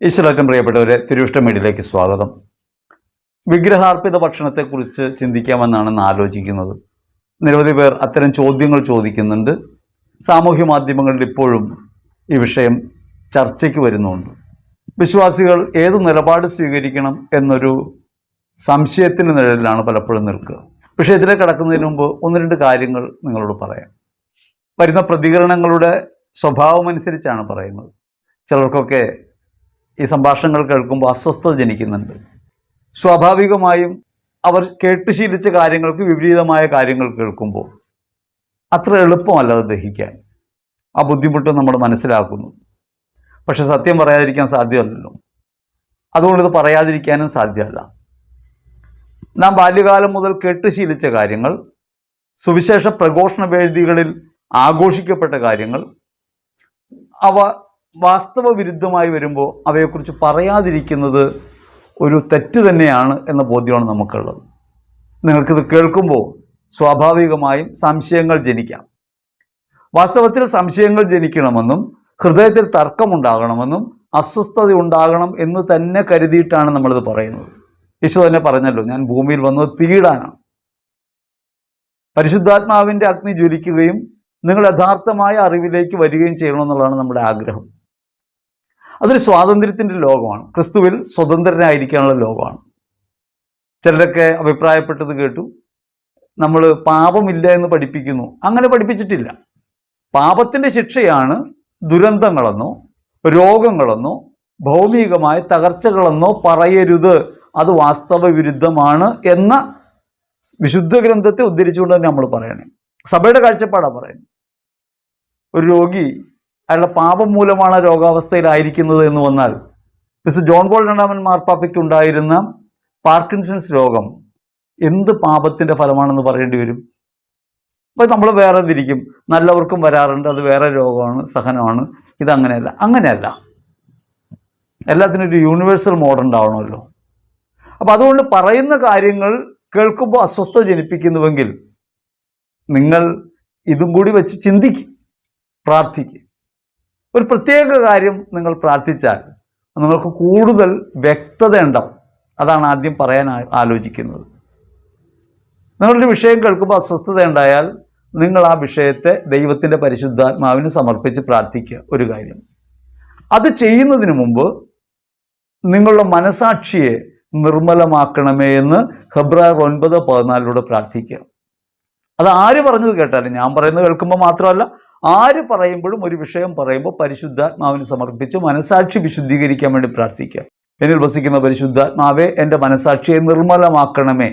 ഈശ്വരറ്റം പ്രിയപ്പെട്ടവരെ, തിരുവിഷ്ട മീഡിയയിലേക്ക് സ്വാഗതം. വിഗ്രഹാർപ്പിത ഭക്ഷണത്തെക്കുറിച്ച് ചിന്തിക്കാമെന്നാണ് ആലോചിക്കുന്നത്. നിരവധി പേർ അത്തരം ചോദ്യങ്ങൾ ചോദിക്കുന്നുണ്ട്. സാമൂഹ്യ മാധ്യമങ്ങളിൽ ഇപ്പോഴും ഈ വിഷയം ചർച്ചയ്ക്ക് വരുന്നുണ്ട്. വിശ്വാസികൾ ഏത് നിലപാട് സ്വീകരിക്കണം എന്നൊരു സംശയത്തിന് നിഴലിലാണ് പലപ്പോഴും നിൽക്കുക. വിഷയത്തിലേക്ക് കടക്കുന്നതിന് മുമ്പ് ഒന്ന് രണ്ട് കാര്യങ്ങൾ നിങ്ങളോട് പറയാം. വരുന്ന പ്രതികരണങ്ങളുടെ സ്വഭാവമനുസരിച്ചാണ് പറയുന്നത്. ചിലർക്കൊക്കെ ഈ സംഭാഷണങ്ങൾ കേൾക്കുമ്പോൾ അസ്വസ്ഥത ജനിക്കുന്നുണ്ട്. സ്വാഭാവികമായും അവർ കേട്ട് ശീലിച്ച കാര്യങ്ങൾക്ക് വിപരീതമായ കാര്യങ്ങൾ കേൾക്കുമ്പോൾ അത്ര എളുപ്പമല്ല അത് ദഹിക്കാൻ. ആ ബുദ്ധിമുട്ട് നമ്മൾ മനസ്സിലാക്കുന്നു. പക്ഷെ സത്യം പറയാതിരിക്കാൻ സാധ്യമല്ലല്ലോ. അതുകൊണ്ടിത് പറയാതിരിക്കാനും സാധ്യമല്ല. നാം ബാല്യകാലം മുതൽ കേട്ട് ശീലിച്ച കാര്യങ്ങൾ, സുവിശേഷ പ്രഘോഷണ വേദികളിൽ ആഘോഷിക്കപ്പെട്ട കാര്യങ്ങൾ, അവ വാസ്തവ വിരുദ്ധമായി വരുമ്പോൾ അവയെക്കുറിച്ച് പറയാതിരിക്കുന്നത് ഒരു തെറ്റ് തന്നെയാണ് എന്ന ബോധ്യമാണ് നമുക്കുള്ളത്. നിങ്ങൾക്കിത് കേൾക്കുമ്പോൾ സ്വാഭാവികമായും സംശയങ്ങൾ ജനിക്കാം. വാസ്തവത്തിൽ സംശയങ്ങൾ ജനിക്കണമെന്നും ഹൃദയത്തിൽ തർക്കമുണ്ടാകണമെന്നും അസ്വസ്ഥത ഉണ്ടാകണം എന്ന് തന്നെ കരുതിയിട്ടാണ് നമ്മളിത് പറയുന്നത്. ഈശോ തന്നെ പറഞ്ഞല്ലോ, ഞാൻ ഭൂമിയിൽ വന്നത് തീയിടാനാണ്. പരിശുദ്ധാത്മാവിൻ്റെ അഗ്നി ജ്വലിക്കുകയും നിങ്ങൾ യഥാർത്ഥമായ അറിവിലേക്ക് വരികയും ചെയ്യണമെന്നുള്ളതാണ് നമ്മുടെ ആഗ്രഹം. അതൊരു സ്വാതന്ത്ര്യത്തിൻ്റെ ലോകമാണ്. ക്രിസ്തുവിൽ സ്വതന്ത്രനായിരിക്കാനുള്ള ലോകമാണ്. ചിലരൊക്കെ അഭിപ്രായപ്പെട്ടത് കേട്ടു, നമ്മൾ പാപമില്ല എന്ന് പഠിപ്പിക്കുന്നു. അങ്ങനെ പഠിപ്പിച്ചിട്ടില്ല. പാപത്തിൻ്റെ ശിക്ഷയാണ് ദുരന്തങ്ങളെന്നോ രോഗങ്ങളെന്നോ ഭൗമികമായ തകർച്ചകളെന്നോ പറയരുത്. അത് വാസ്തവ വിരുദ്ധമാണ് എന്ന വിശുദ്ധ ഗ്രന്ഥത്തെ ഉദ്ധരിച്ചുകൊണ്ട് തന്നെ നമ്മൾ പറയണേ. സഭയുടെ കാഴ്ചപ്പാടാണ് പറയുന്നത്. ഒരു രോഗി അയാളുടെ പാപം മൂലമാണ് രോഗാവസ്ഥയിലായിരിക്കുന്നത് എന്ന് വന്നാൽ, മിസ്റ്റർ ജോൺ പോൾ രണ്ടാമൻ മാർപ്പാപ്പയ്ക്ക് ഉണ്ടായിരുന്ന പാർക്കിൻസൺസ് രോഗം എന്ത് പാപത്തിൻ്റെ ഫലമാണെന്ന് പറയേണ്ടി വരും? അപ്പോൾ നമ്മൾ വേറെ തിരിക്കും. നല്ലവർക്കും വരാറുണ്ട്, അത് വേറെ രോഗമാണ്, സഹനമാണ്. ഇതങ്ങനെയല്ല. അങ്ങനെയല്ല. എല്ലാത്തിനും ഒരു യൂണിവേഴ്സൽ മോഡ് ഉണ്ടാവണമല്ലോ. അപ്പോൾ അതുകൊണ്ട് പറയുന്ന കാര്യങ്ങൾ കേൾക്കുമ്പോൾ അസ്വസ്ഥത ജനിപ്പിക്കുന്നുവെങ്കിൽ നിങ്ങൾ ഇതും കൂടി വെച്ച് ചിന്തിക്കും, പ്രാർത്ഥിക്കും. ഒരു പ്രത്യേക കാര്യം നിങ്ങൾ പ്രാർത്ഥിച്ചാൽ നിങ്ങൾക്ക് കൂടുതൽ വ്യക്തത ഉണ്ടാവും. അതാണ് ആദ്യം പറയാൻ ആലോചിക്കുന്നത്. നിങ്ങളൊരു വിഷയം കേൾക്കുമ്പോൾ അസ്വസ്ഥത ഉണ്ടായാൽ നിങ്ങൾ ആ വിഷയത്തെ ദൈവത്തിൻ്റെ പരിശുദ്ധാത്മാവിന് സമർപ്പിച്ച് പ്രാർത്ഥിക്കുക. ഒരു കാര്യം. അത് ചെയ്യുന്നതിന് മുമ്പ് നിങ്ങളുടെ മനസാക്ഷിയെ നിർമ്മലമാക്കണമേ എന്ന് ഹെബ്രായർ 9:14 പ്രാർത്ഥിക്കുക. അത് ആര് പറഞ്ഞത് കേട്ടാലും, ഞാൻ പറയുന്നത് കേൾക്കുമ്പോൾ മാത്രമല്ല, ആര് പറയുമ്പോഴും ഒരു വിഷയം പറയുമ്പോൾ പരിശുദ്ധാത്മാവിന് സമർപ്പിച്ച് മനസാക്ഷി വിശുദ്ധീകരിക്കാൻ വേണ്ടി പ്രാർത്ഥിക്കുക. എന്നിൽ വസിക്കുന്ന പരിശുദ്ധാത്മാവെ, എൻ്റെ മനസാക്ഷിയെ നിർമ്മലമാക്കണമേ.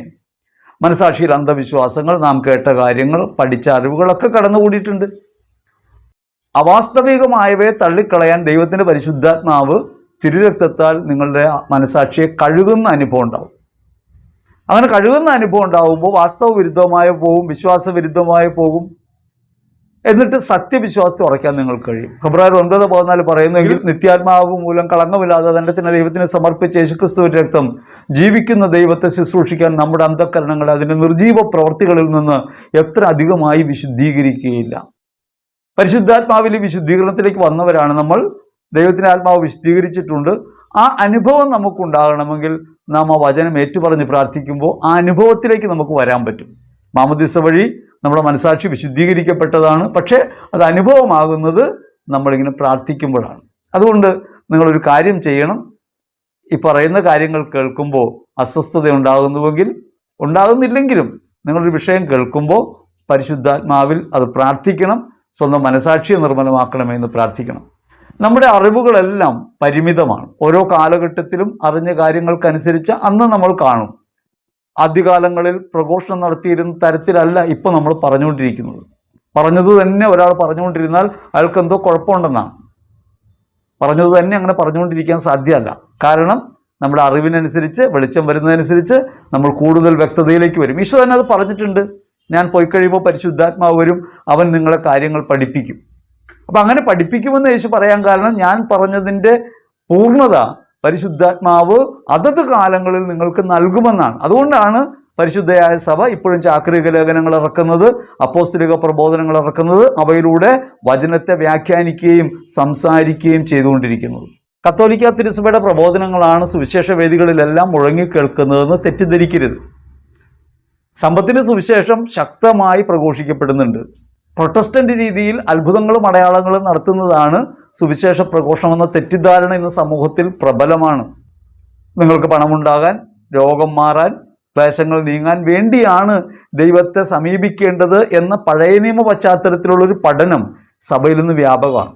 മനസാക്ഷിയിൽ അന്ധവിശ്വാസങ്ങൾ, നാം കേട്ട കാര്യങ്ങൾ, പഠിച്ച അറിവുകളൊക്കെ കടന്നുകൂടിയിട്ടുണ്ട്. അവാസ്തവികമായവയെ തള്ളിക്കളയാൻ ദൈവത്തിൻ്റെ പരിശുദ്ധാത്മാവ് തിരുരക്തത്താൽ നിങ്ങളുടെ മനസാക്ഷിയെ കഴുകുന്ന അനുഭവം ഉണ്ടാവും. അങ്ങനെ കഴുകുന്ന അനുഭവം ഉണ്ടാകുമ്പോൾ വാസ്തവ വിരുദ്ധമായ പോകും, വിശ്വാസവിരുദ്ധമായ പോകും. എന്നിട്ട് സത്യവിശ്വാസത്തെ ഉറയ്ക്കാൻ നിങ്ങൾക്ക് കഴിയും. ഹെബ്രായർ 9:14 പറയുന്നെങ്കിൽ നിത്യാത്മാവ് മൂലം കളങ്കമില്ലാതെ തൻ്റെ ദൈവത്തിന് സമർപ്പിച്ച യേശുക്രിസ്തുവിന്റെ രക്തം ജീവിക്കുന്ന ദൈവത്തെ ശുശ്രൂഷിക്കാൻ നമ്മുടെ അന്ധകരണങ്ങളെ അതിൻ്റെ നിർജീവ പ്രവൃത്തികളിൽ നിന്ന് എത്ര അധികമായി വിശുദ്ധീകരിക്കുകയില്ല. പരിശുദ്ധാത്മാവിലെ വിശുദ്ധീകരണത്തിലേക്ക് വന്നവരാണ് നമ്മൾ. ദൈവത്തിൻ്റെ ആത്മാവ് വിശുദ്ധീകരിച്ചിട്ടുണ്ട്. ആ അനുഭവം നമുക്കുണ്ടാകണമെങ്കിൽ നാം ആ വചനം ഏറ്റുപറഞ്ഞ് പ്രാർത്ഥിക്കുമ്പോൾ ആ അനുഭവത്തിലേക്ക് നമുക്ക് വരാൻ പറ്റും. മാമോദീസ വഴി നമ്മുടെ മനസാക്ഷി വിശുദ്ധീകരിക്കപ്പെട്ടതാണ്. പക്ഷേ അത് അനുഭവമാകുന്നത് നമ്മളിങ്ങനെ പ്രാർത്ഥിക്കുമ്പോഴാണ്. അതുകൊണ്ട് നിങ്ങളൊരു കാര്യം ചെയ്യണം. ഈ പറയുന്ന കാര്യങ്ങൾ കേൾക്കുമ്പോൾ അസ്വസ്ഥത ഉണ്ടാകുന്നില്ലെങ്കിലും നിങ്ങളൊരു വിഷയം കേൾക്കുമ്പോൾ പരിശുദ്ധാത്മാവിൽ അത് പ്രാർത്ഥിക്കണം. സ്വന്തം മനസാക്ഷിയെ നിർമ്മലമാക്കണമെന്ന് പ്രാർത്ഥിക്കണം. നമ്മുടെ അറിവുകളെല്ലാം പരിമിതമാണ്. ഓരോ കാലഘട്ടത്തിലും അറിഞ്ഞ കാര്യങ്ങൾക്കനുസരിച്ച് അന്ന് നമ്മൾ കാണും. ആദ്യകാലങ്ങളിൽ പ്രഘോഷണം നടത്തിയിരുന്ന തരത്തിലല്ല ഇപ്പോൾ നമ്മൾ പറഞ്ഞുകൊണ്ടിരിക്കുന്നത്. പറഞ്ഞത് തന്നെ ഒരാൾ പറഞ്ഞുകൊണ്ടിരുന്നാൽ അയാൾക്ക് എന്തോ കുഴപ്പമുണ്ടെന്നാണ്. പറഞ്ഞത് തന്നെ അങ്ങനെ പറഞ്ഞുകൊണ്ടിരിക്കാൻ സാധ്യമല്ല. കാരണം നമ്മുടെ അറിവിനനുസരിച്ച്, വെളിച്ചം വരുന്നതനുസരിച്ച് നമ്മൾ കൂടുതൽ വ്യക്തതയിലേക്ക് വരും. ഈശോ തന്നെ അത് പറഞ്ഞിട്ടുണ്ട്. ഞാൻ പോയി കഴിയുമ്പോൾ പരിശുദ്ധാത്മാവ് വരും, അവൻ നിങ്ങളെ കാര്യങ്ങൾ പഠിപ്പിക്കും. അപ്പം അങ്ങനെ പഠിപ്പിക്കുമെന്ന് യേശു പറയാൻ കാരണം, ഞാൻ പറഞ്ഞതിൻ്റെ പൂർണ്ണത പരിശുദ്ധാത്മാവ് അതത് കാലങ്ങളിൽ നിങ്ങൾക്ക് നൽകുമെന്നാണ്. അതുകൊണ്ടാണ് പരിശുദ്ധയായ സഭ ഇപ്പോഴും ചാക്രിക ലേഖനങ്ങൾ ഇറക്കുന്നത്, അപ്പോസ്തലിക പ്രബോധനങ്ങൾ ഇറക്കുന്നത്, അവയിലൂടെ വചനത്തെ വ്യാഖ്യാനിക്കുകയും സംസാരിക്കുകയും ചെയ്തുകൊണ്ടിരിക്കുന്നത്. കത്തോലിക്ക തിരുസഭയുടെ പ്രബോധനങ്ങളാണ് സുവിശേഷ വേദികളിലെല്ലാം മുഴങ്ങിക്കേൾക്കുന്നതെന്ന് തെറ്റിദ്ധരിക്കരുത്. സമ്പത്തിൻ്റെ സുവിശേഷം ശക്തമായി പ്രഘോഷിക്കപ്പെടുന്നുണ്ട്. പ്രൊട്ടസ്റ്റന്റ് രീതിയിൽ അത്ഭുതങ്ങളും അടയാളങ്ങളും നടത്തുന്നതാണ് സുവിശേഷ പ്രഘോഷണമെന്ന തെറ്റിദ്ധാരണ ഇന്ന് സമൂഹത്തിൽ പ്രബലമാണ്. നിങ്ങൾക്ക് പണമുണ്ടാകാൻ, രോഗം മാറാൻ, ക്ലേശങ്ങൾ നീങ്ങാൻ വേണ്ടിയാണ് ദൈവത്തെ സമീപിക്കേണ്ടത് എന്ന പഴയ നിയമ പശ്ചാത്തലത്തിലുള്ളൊരു പഠനം സഭയിൽ നിന്ന് വ്യാപകമാണ്.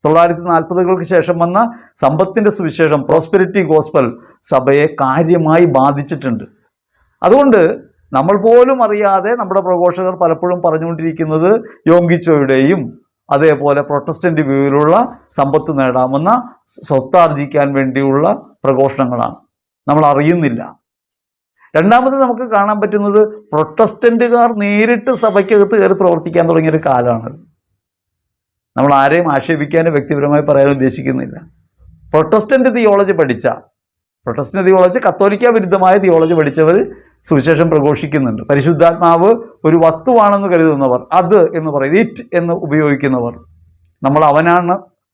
1940-കൾക്ക് ശേഷം വന്ന സമ്പത്തിൻ്റെ സുവിശേഷം, പ്രോസ്പെരിറ്റി ഗോസ്പൽ, സഭയെ കാര്യമായി ബാധിച്ചിട്ടുണ്ട്. അതുകൊണ്ട് നമ്മൾ പോലും അറിയാതെ നമ്മുടെ പ്രഘോഷകർ പലപ്പോഴും പറഞ്ഞുകൊണ്ടിരിക്കുന്നത് യോങ്കിച്ചോയുടെയും അതേപോലെ പ്രൊട്ടസ്റ്റന്റ് വ്യൂവിലുള്ള സമ്പത്ത് നേടാമെന്ന, സ്വത്താർജിക്കാൻ വേണ്ടിയുള്ള പ്രഘോഷണങ്ങളാണ്. നമ്മൾ അറിയുന്നില്ല. രണ്ടാമത് നമുക്ക് കാണാൻ പറ്റുന്നത് പ്രൊട്ടസ്റ്റന്റുകാർ നേരിട്ട് സഭയ്ക്കകത്ത് കയറി പ്രവർത്തിക്കാൻ തുടങ്ങിയൊരു കാലമാണ്. നമ്മൾ ആരെയും ആക്ഷേപിക്കാനും വ്യക്തിപരമായി പറയാൻ ഉദ്ദേശിക്കുന്നില്ല. പ്രൊട്ടസ്റ്റന്റ് തിയോളജി കത്തോലിക്ക വിരുദ്ധമായ തിയോളജി പഠിച്ചവർ സുവിശേഷം പ്രഘോഷിക്കുന്നുണ്ട്. പരിശുദ്ധാത്മാവ് ഒരു വസ്തുവാണെന്ന് കരുതുന്നവർ, അത് എന്ന് പറയുന്നത്, ഇറ്റ് എന്ന് ഉപയോഗിക്കുന്നവർ, നമ്മൾ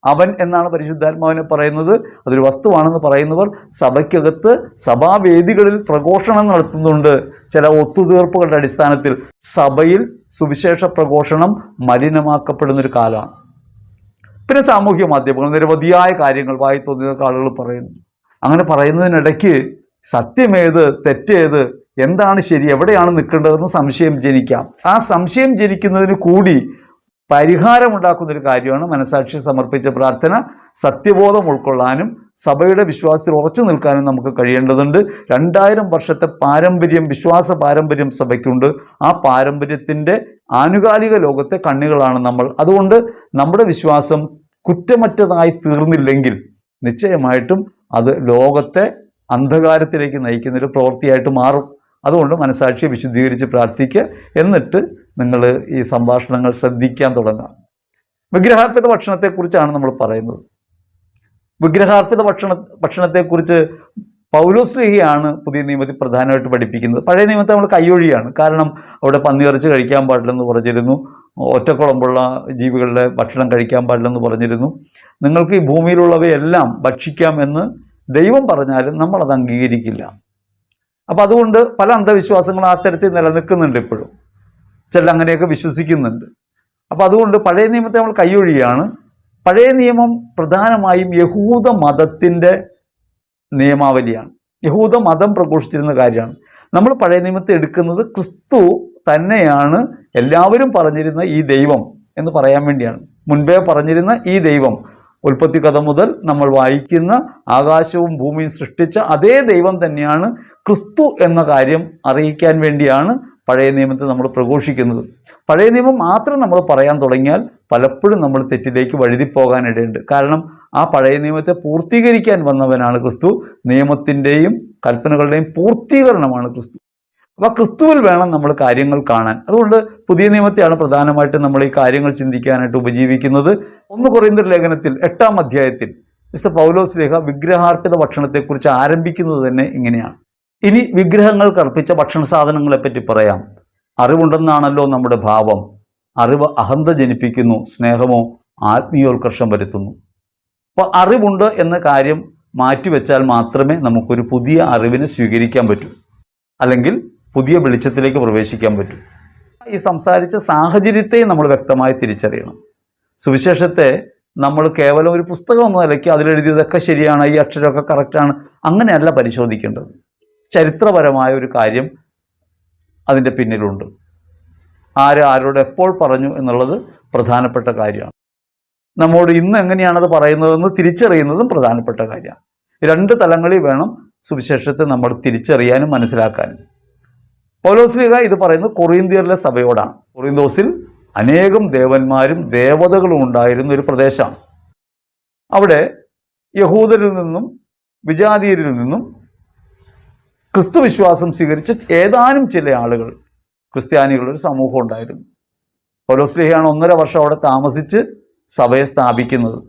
അവൻ എന്നാണ് പരിശുദ്ധാത്മാവിനെ പറയുന്നത്, അതൊരു വസ്തുവാണെന്ന് പറയുന്നവർ സഭയ്ക്കകത്ത് സഭാവേദികളിൽ പ്രഘോഷണം നടത്തുന്നുണ്ട്. ചില ഒത്തുതീർപ്പുകളുടെ അടിസ്ഥാനത്തിൽ സഭയിൽ സുവിശേഷ പ്രഘോഷണം മലിനമാക്കപ്പെടുന്നൊരു കാലമാണ്. പിന്നെ സാമൂഹ്യ മാധ്യമങ്ങൾ നിരവധിയായ കാര്യങ്ങൾ വായി തോന്നിയതൊക്കെ ആളുകൾ പറയുന്നു. അങ്ങനെ പറയുന്നതിനിടയ്ക്ക് സത്യമേത്, തെറ്റേത്, എന്താണ് ശരി, എവിടെയാണ് നിൽക്കേണ്ടതെന്ന് സംശയം ജനിക്കാം. ആ സംശയം ജനിക്കുന്നതിന് കൂടി പരിഹാരമുണ്ടാക്കുന്നൊരു കാര്യമാണ് മനസാക്ഷി സമർപ്പിച്ച പ്രാർത്ഥന. സത്യബോധം ഉൾക്കൊള്ളാനും സഭയുടെ വിശ്വാസത്തിൽ ഉറച്ചു നിൽക്കാനും നമുക്ക് കഴിയേണ്ടതുണ്ട്. 2000 വർഷത്തെ പാരമ്പര്യം, വിശ്വാസ പാരമ്പര്യം സഭയ്ക്കുണ്ട്. ആ പാരമ്പര്യത്തിൻ്റെ ആനുകാലിക ലോകത്തെ കണ്ണികളാണ് നമ്മൾ. അതുകൊണ്ട് നമ്മുടെ വിശ്വാസം കുറ്റമറ്റതായി തീർന്നില്ലെങ്കിൽ നിശ്ചയമായിട്ടും അത് ലോകത്തെ അന്ധകാരത്തിലേക്ക് നയിക്കുന്നൊരു പ്രവൃത്തിയായിട്ട് മാറും. അതുകൊണ്ട് മനസാക്ഷിയെ വിശുദ്ധീകരിച്ച് പ്രാർത്ഥിക്കുക. എന്നിട്ട് നിങ്ങൾ ഈ സംഭാഷണങ്ങൾ ശ്രദ്ധിക്കാൻ തുടങ്ങുക. വിഗ്രഹാർപ്പിത ഭക്ഷണത്തെക്കുറിച്ചാണ് നമ്മൾ പറയുന്നത്. വിഗ്രഹാർപ്പിത ഭക്ഷണത്തെക്കുറിച്ച് പൗലോസ്ലീഹയാണ് പുതിയ നിയമത്തിൽ പ്രധാനമായിട്ട് പഠിപ്പിക്കുന്നത്. പഴയ നിയമത്തെ നമ്മൾ കൈയൊഴിയാണ്. കാരണം അവിടെ പന്നിയിറച്ചി കഴിക്കാൻ പാടില്ലെന്ന് പറഞ്ഞിരുന്നു, ഒറ്റക്കുളമ്പുള്ള ജീവികളുടെ ഭക്ഷണം കഴിക്കാൻ പാടില്ലെന്ന് പറഞ്ഞിരുന്നു. നിങ്ങൾക്ക് ഈ ഭൂമിയിലുള്ളവയെല്ലാം ഭക്ഷിക്കാം എന്ന് ദൈവം പറഞ്ഞാലും നമ്മളത് അംഗീകരിക്കില്ല. അപ്പം അതുകൊണ്ട് പല അന്ധവിശ്വാസങ്ങളും ആ തരത്തിൽ നിലനിൽക്കുന്നുണ്ട് ഇപ്പോഴും. ചില അങ്ങനെയൊക്കെ വിശ്വസിക്കുന്നുണ്ട്. അപ്പം അതുകൊണ്ട് പഴയ നിയമത്തെ നമ്മൾ കൈയൊഴിയാണ്. പഴയ നിയമം പ്രധാനമായും യഹൂദ മതത്തിൻ്റെ നിയമാവലിയാണ്. യഹൂദ മതം പ്രഘോഷിച്ചിരുന്ന കാര്യമാണ്. നമ്മൾ പഴയ നിയമത്തെ എടുക്കുന്നത് ക്രിസ്തു തന്നെയാണ് എല്ലാവരും പറഞ്ഞിരുന്ന ഈ ദൈവം എന്ന് പറയാൻ വേണ്ടിയാണ്. മുൻപേ പറഞ്ഞിരുന്ന ഈ ദൈവം, ഉൽപ്പത്തി കഥ മുതൽ നമ്മൾ വായിക്കുന്ന ആകാശവും ഭൂമിയും സൃഷ്ടിച്ച അതേ ദൈവം തന്നെയാണ് ക്രിസ്തു എന്ന കാര്യം അറിയിക്കാൻ വേണ്ടിയാണ് പഴയ നിയമത്തെ നമ്മൾ പ്രഘോഷിക്കുന്നത്. പഴയ നിയമം മാത്രം നമ്മൾ പറയാൻ തുടങ്ങിയാൽ പലപ്പോഴും നമ്മൾ തെറ്റിലേക്ക് വഴുതിപ്പോകാനിടയുണ്ട്. കാരണം ആ പഴയ നിയമത്തെ പൂർത്തീകരിക്കാൻ വന്നവനാണ് ക്രിസ്തു. നിയമത്തിൻ്റെയും കൽപ്പനകളുടെയും പൂർത്തീകരണമാണ് ക്രിസ്തു. അപ്പോൾ ക്രിസ്തുവിൽ വേണം നമ്മൾ കാര്യങ്ങൾ കാണാൻ. അതുകൊണ്ട് പുതിയ നിയമത്തെയാണ് പ്രധാനമായിട്ടും നമ്മൾ ഈ കാര്യങ്ങൾ ചിന്തിക്കാനായിട്ട് ഉപജീവിക്കുന്നത്. 1 കൊരിന്ത്യർ ലേഖനത്തിൽ 8-ാം അധ്യായത്തിൽ മിസ്റ്റർ പൗലോസ്ലീഹ വിഗ്രഹാർപ്പിത ഭക്ഷണത്തെക്കുറിച്ച് ആരംഭിക്കുന്നത് തന്നെ ഇങ്ങനെയാണ്. ഇനി വിഗ്രഹങ്ങൾക്ക് അർപ്പിച്ച ഭക്ഷണ സാധനങ്ങളെപ്പറ്റി പറയാം. അറിവുണ്ടെന്നാണല്ലോ നമ്മുടെ ഭാവം. അറിവ് അഹന്ത ജനിപ്പിക്കുന്നു, സ്നേഹമോ ആത്മീയോത്കർഷം വരുത്തുന്നു. അപ്പോൾ അറിവുണ്ട് എന്ന കാര്യം മാറ്റിവെച്ചാൽ മാത്രമേ നമുക്കൊരു പുതിയ അറിവിനെ സ്വീകരിക്കാൻ പറ്റൂ, അല്ലെങ്കിൽ പുതിയ വെളിച്ചത്തിലേക്ക് പ്രവേശിക്കാൻ പറ്റൂ. ഈ സംസാരിച്ച സാഹചര്യത്തെ നമ്മൾ വ്യക്തമായി തിരിച്ചറിയണം. സുവിശേഷത്തെ നമ്മൾ കേവലം ഒരു പുസ്തകം എന്ന നിലയ്ക്ക് അതിലെഴുതിയതൊക്കെ ശരിയാണ്, ഈ അക്ഷരമൊക്കെ കറക്റ്റാണ്, അങ്ങനെയല്ല പരിശോധിക്കേണ്ടത്. ചരിത്രപരമായ ഒരു കാര്യം അതിൻ്റെ പിന്നിലുണ്ട്. ആരോട് എപ്പോൾ പറഞ്ഞു എന്നുള്ളത് പ്രധാനപ്പെട്ട കാര്യമാണ്. നമ്മോട് ഇന്ന് എങ്ങനെയാണത് പറയുന്നതെന്ന് തിരിച്ചറിയുന്നതും പ്രധാനപ്പെട്ട കാര്യമാണ്. 2 തലങ്ങളിൽ വേണം സുവിശേഷത്തെ നമ്മൾ തിരിച്ചറിയാനും മനസ്സിലാക്കാനും. പൗലോസ്ലീഹ ഇത് പറയുന്നത് കൊറിന്ത്യരിലെ സഭയോടാണ്. കൊറിന്തോസിൽ അനേകം ദേവന്മാരും ദേവതകളും ഉണ്ടായിരുന്ന ഒരു പ്രദേശമാണ്. അവിടെ യഹൂദരിൽ നിന്നും വിജാതീയരിൽ നിന്നും ക്രിസ്തു വിശ്വാസം സ്വീകരിച്ച ഏതാനും ചില ആളുകൾ, ക്രിസ്ത്യാനികളുടെ ഒരു സമൂഹം ഉണ്ടായിരുന്നു. പൗലോസ്ലീഹയാണ് 1.5 വർഷം അവിടെ താമസിച്ച് സഭയെ സ്ഥാപിക്കുന്നത്.